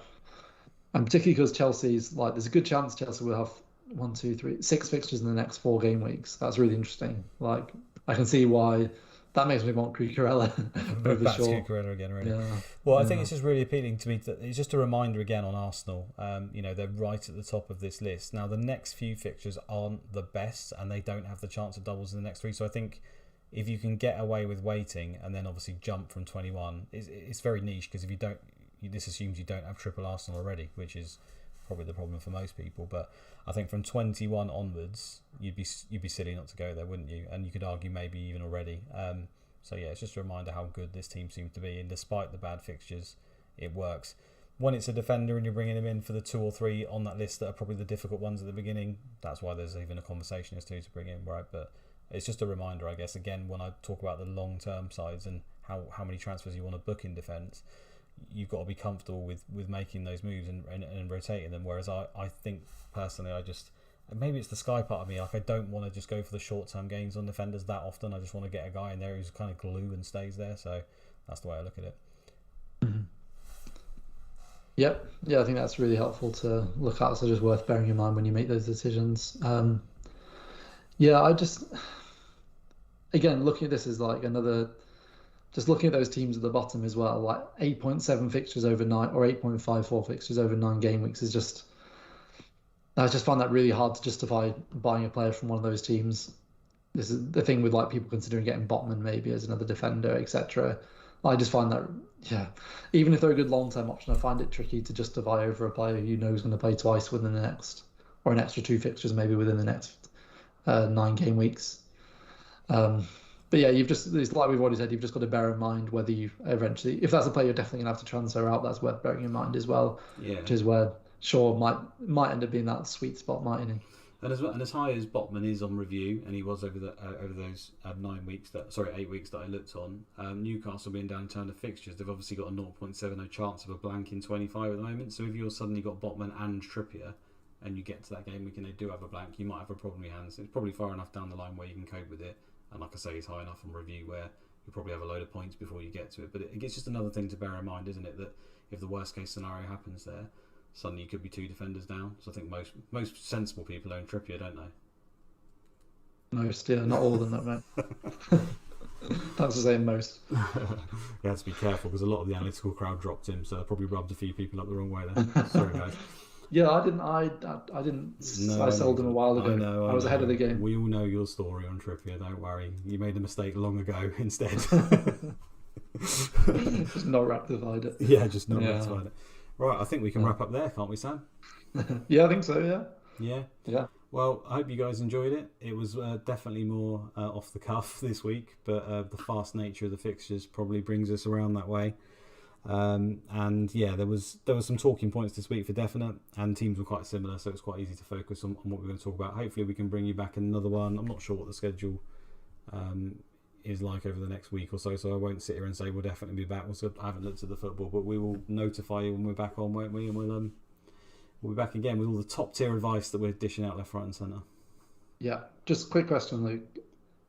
and particularly because Chelsea's, like, there's a good chance Chelsea will have 1, 2, 3, 6 fixtures in the next 4 game weeks. That's really interesting. Like, I can see why that makes me want Cucurella over back Shaw. to Cucurella again, really. Yeah. Well, I think it's just really appealing to me. That it's just a reminder again on Arsenal. They're right at the top of this list. Now, the next few fixtures aren't the best, and they don't have the chance of doubles in the next 3. So I think if you can get away with waiting and then obviously jump from 21, it's very niche, because if you don't, this assumes you don't have triple Arsenal already, which is probably the problem for most people. But I think from 21 onwards, you'd be silly not to go there, wouldn't you? And you could argue maybe even already. So yeah, it's just a reminder how good this team seems to be, and despite the bad fixtures, it works. When it's a defender and you're bringing him in for the 2 or 3 on that list that are probably the difficult ones at the beginning, that's why there's even a conversation as to who to bring in, right? But it's just a reminder, I guess, again, when I talk about the long-term sides and how many transfers you want to book in defence, you've got to be comfortable with making those moves and rotating them. Whereas I think personally, maybe it's the Sky part of me, like, I don't want to just go for the short-term gains on defenders that often. I just want to get a guy in there who's kind of glue and stays there. So that's the way I look at it. Mm-hmm. Yep. Yeah, I think that's really helpful to look at. So just worth bearing in mind when you make those decisions. Again, looking at this as like just looking at those teams at the bottom as well, like 8.7 fixtures over 9 or 8.54 fixtures over 9 game weeks is I just find that really hard to justify buying a player from one of those teams. This is the thing with, like, people considering getting Botman maybe as another defender, etc. I just find that, yeah, even if they're a good long-term option, I find it tricky to justify over a player who you know is going to play twice within the next, or an extra two fixtures maybe within the next 9 game weeks. But yeah, it's like we've already said, you've just got to bear in mind whether you eventually, if that's a player you're definitely going to have to transfer out, that's worth bearing in mind as well. Yeah. Which is where Shaw might end up being that sweet spot, mightn't he? And as high as Botman is on review, and he was over those 8 weeks that I looked on, Newcastle being down in terms of fixtures, they've obviously got a 0.70 chance of a blank in 25 at the moment. So if you're suddenly got Botman and Trippier, and you get to that game week and they do have a blank, you might have a problem in your hands. It's probably far enough down the line where you can cope with it. And like I say, it's high enough on review where you'll probably have a load of points before you get to it. But it's just another thing to bear in mind, isn't it? That if the worst case scenario happens there, suddenly you could be 2 defenders down. So I think most sensible people own Trippier, don't they? Most, yeah, not all of them, that mate. That's the same most. You have to be careful because a lot of the analytical crowd dropped him, so that probably rubbed a few people up the wrong way there. Sorry, guys. Yeah, I didn't. I sold him a while ago. I was ahead of the game. We all know your story on Trippier. Don't worry. You made a mistake long ago. Instead, just not rectified it. Yeah, just not rectified it. Right, I think we can wrap up there, can't we, Sam? Yeah, I think so. Yeah. Yeah. Well, I hope you guys enjoyed it. It was definitely more off the cuff this week, but the fast nature of the fixtures probably brings us around that way. And yeah, there was some talking points this week for definite, and teams were quite similar, so it's quite easy to focus on what we're going to talk about. Hopefully we can bring you back another one. I'm not sure what the schedule is like over the next week or so I won't sit here and say we'll definitely be back. I haven't looked at the football, but we will notify you when we're back on, won't we? And we'll be back again with all the top tier advice that we're dishing out left, right and centre. Yeah, just a quick question, Luke.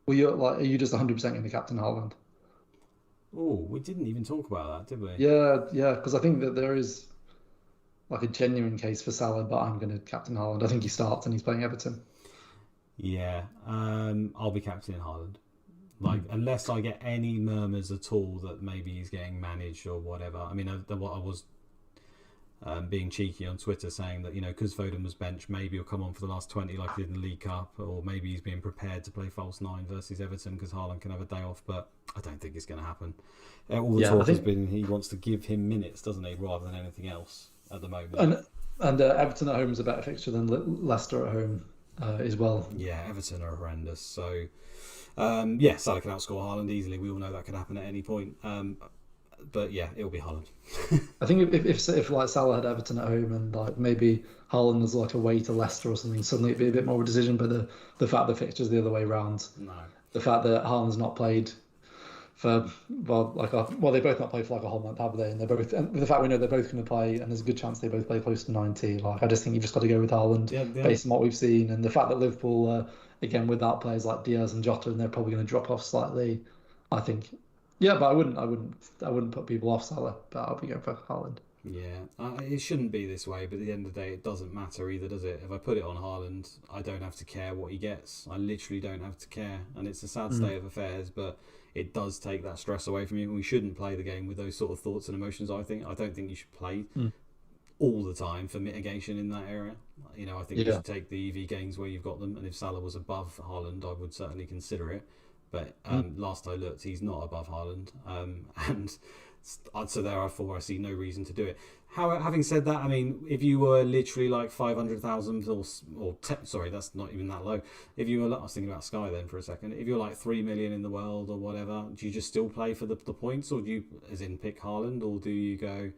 Are you just 100% going to captain Haaland? Oh, we didn't even talk about that, did we? Yeah, because I think that there is like a genuine case for Salah, but I'm going to captain Haaland. I think he starts and he's playing Everton. Yeah, I'll be captaining Haaland. Unless I get any murmurs at all that maybe he's getting managed or whatever. I mean, I was being cheeky on Twitter saying that, because Foden was benched, maybe he'll come on for the last 20 like he did in the League Cup, or maybe he's being prepared to play false 9 versus Everton because Haaland can have a day off, but I don't think it's going to happen. All the talk has been he wants to give him minutes, doesn't he, rather than anything else at the moment. And Everton at home is a better fixture than Leicester at home as well. Yeah, Everton are horrendous, so Salah can outscore Haaland easily. We all know that could happen at any point. But yeah, it'll be Haaland. I think if like Salah had Everton at home and like maybe Haaland was like away to Leicester or something, suddenly it'd be a bit more of a decision. But the fact the fixture's the other way round, the fact that Haaland's not played for they both not played for like a whole month, have they? And the fact we know they're both going to play, and there's a good chance they both play close to 90. Like I just think you've just got to go with Haaland based on what we've seen, and the fact that Liverpool again without players like Diaz and Jota, and they're probably going to drop off slightly. I think. Yeah, but I wouldn't put people off Salah, but I'll be going for Haaland. Yeah, it shouldn't be this way, but at the end of the day, it doesn't matter either, does it? If I put it on Haaland, I don't have to care what he gets. I literally don't have to care, and it's a sad state of affairs, but it does take that stress away from you. We shouldn't play the game with those sort of thoughts and emotions, I think. I don't think you should play all the time for mitigation in that area. I think you should take the EV gains where you've got them, and if Salah was above Haaland, I would certainly consider it. But last I looked, he's not above Haaland, and so therefore I see no reason to do it. Having said that, I mean, if you were literally like 500,000 sorry, that's not even that low. If you were, I was thinking about Sky then for a second. If you're like 3 million in the world or whatever, do you just still play for the points, or do you, as in, pick Haaland, or do you go,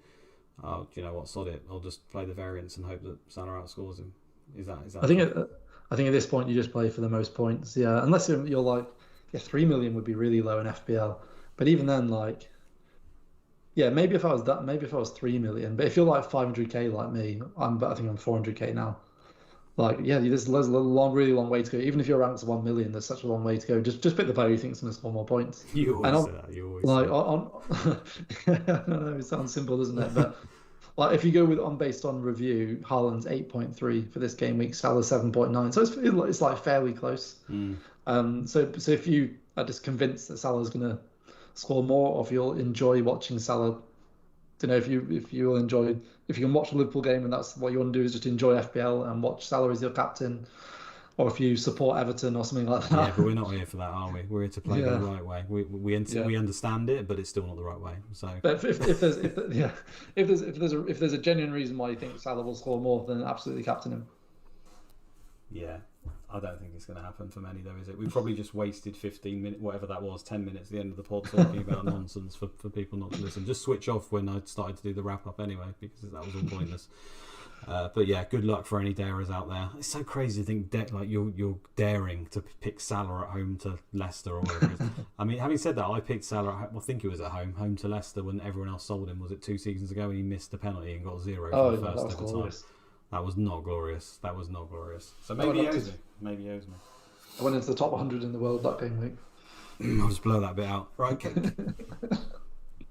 oh, do you know what, sod it, I'll just play the variants and hope that Salah outscores him? Is that? I think at this point you just play for the most points. Yeah, unless you're like. Yeah, 3 million would be really low in FPL, but even then, maybe if I was 3 million, but if you're like 500k like me, I think I'm 400k now. There's a really long way to go. Even if your rank's 1 million, there's such a long way to go. Just pick the player you think's going to score more points. You always say that. You always say that. I know it sounds simple, doesn't it? But if you go based on review, Haaland's 8.3 for this game week, Salah's 7.9, so it's like fairly close. So if you are just convinced that Salah's going to score more, or if you'll enjoy watching Salah, if you can watch a Liverpool game and that's what you want to do is just enjoy FPL and watch Salah as your captain, or if you support Everton or something like that. Yeah, but we're not here for that, are we? We're here to play the right way. We understand it, but it's still not the right way. So, but if there's a genuine reason why you think Salah will score more, then absolutely captain him. Yeah, I don't think it's going to happen for many, though, is it? We probably just wasted 15 minutes, whatever that was, 10 minutes at the end of the pod talking about nonsense for people not to listen. Just switch off when I started to do the wrap-up anyway, because that was all pointless. But yeah, good luck for any darers out there. It's so crazy to think like you're daring to pick Salah at home to Leicester or whatever it is. I mean, having said that, I picked Salah at home, I think it was at home to Leicester when everyone else sold him. Was it 2 seasons ago when he missed the penalty and got 0 for the first ever time? That was not glorious. So maybe he owes me. I went into the top 100 in the world that game week. I'll just blow that bit out. Right, okay.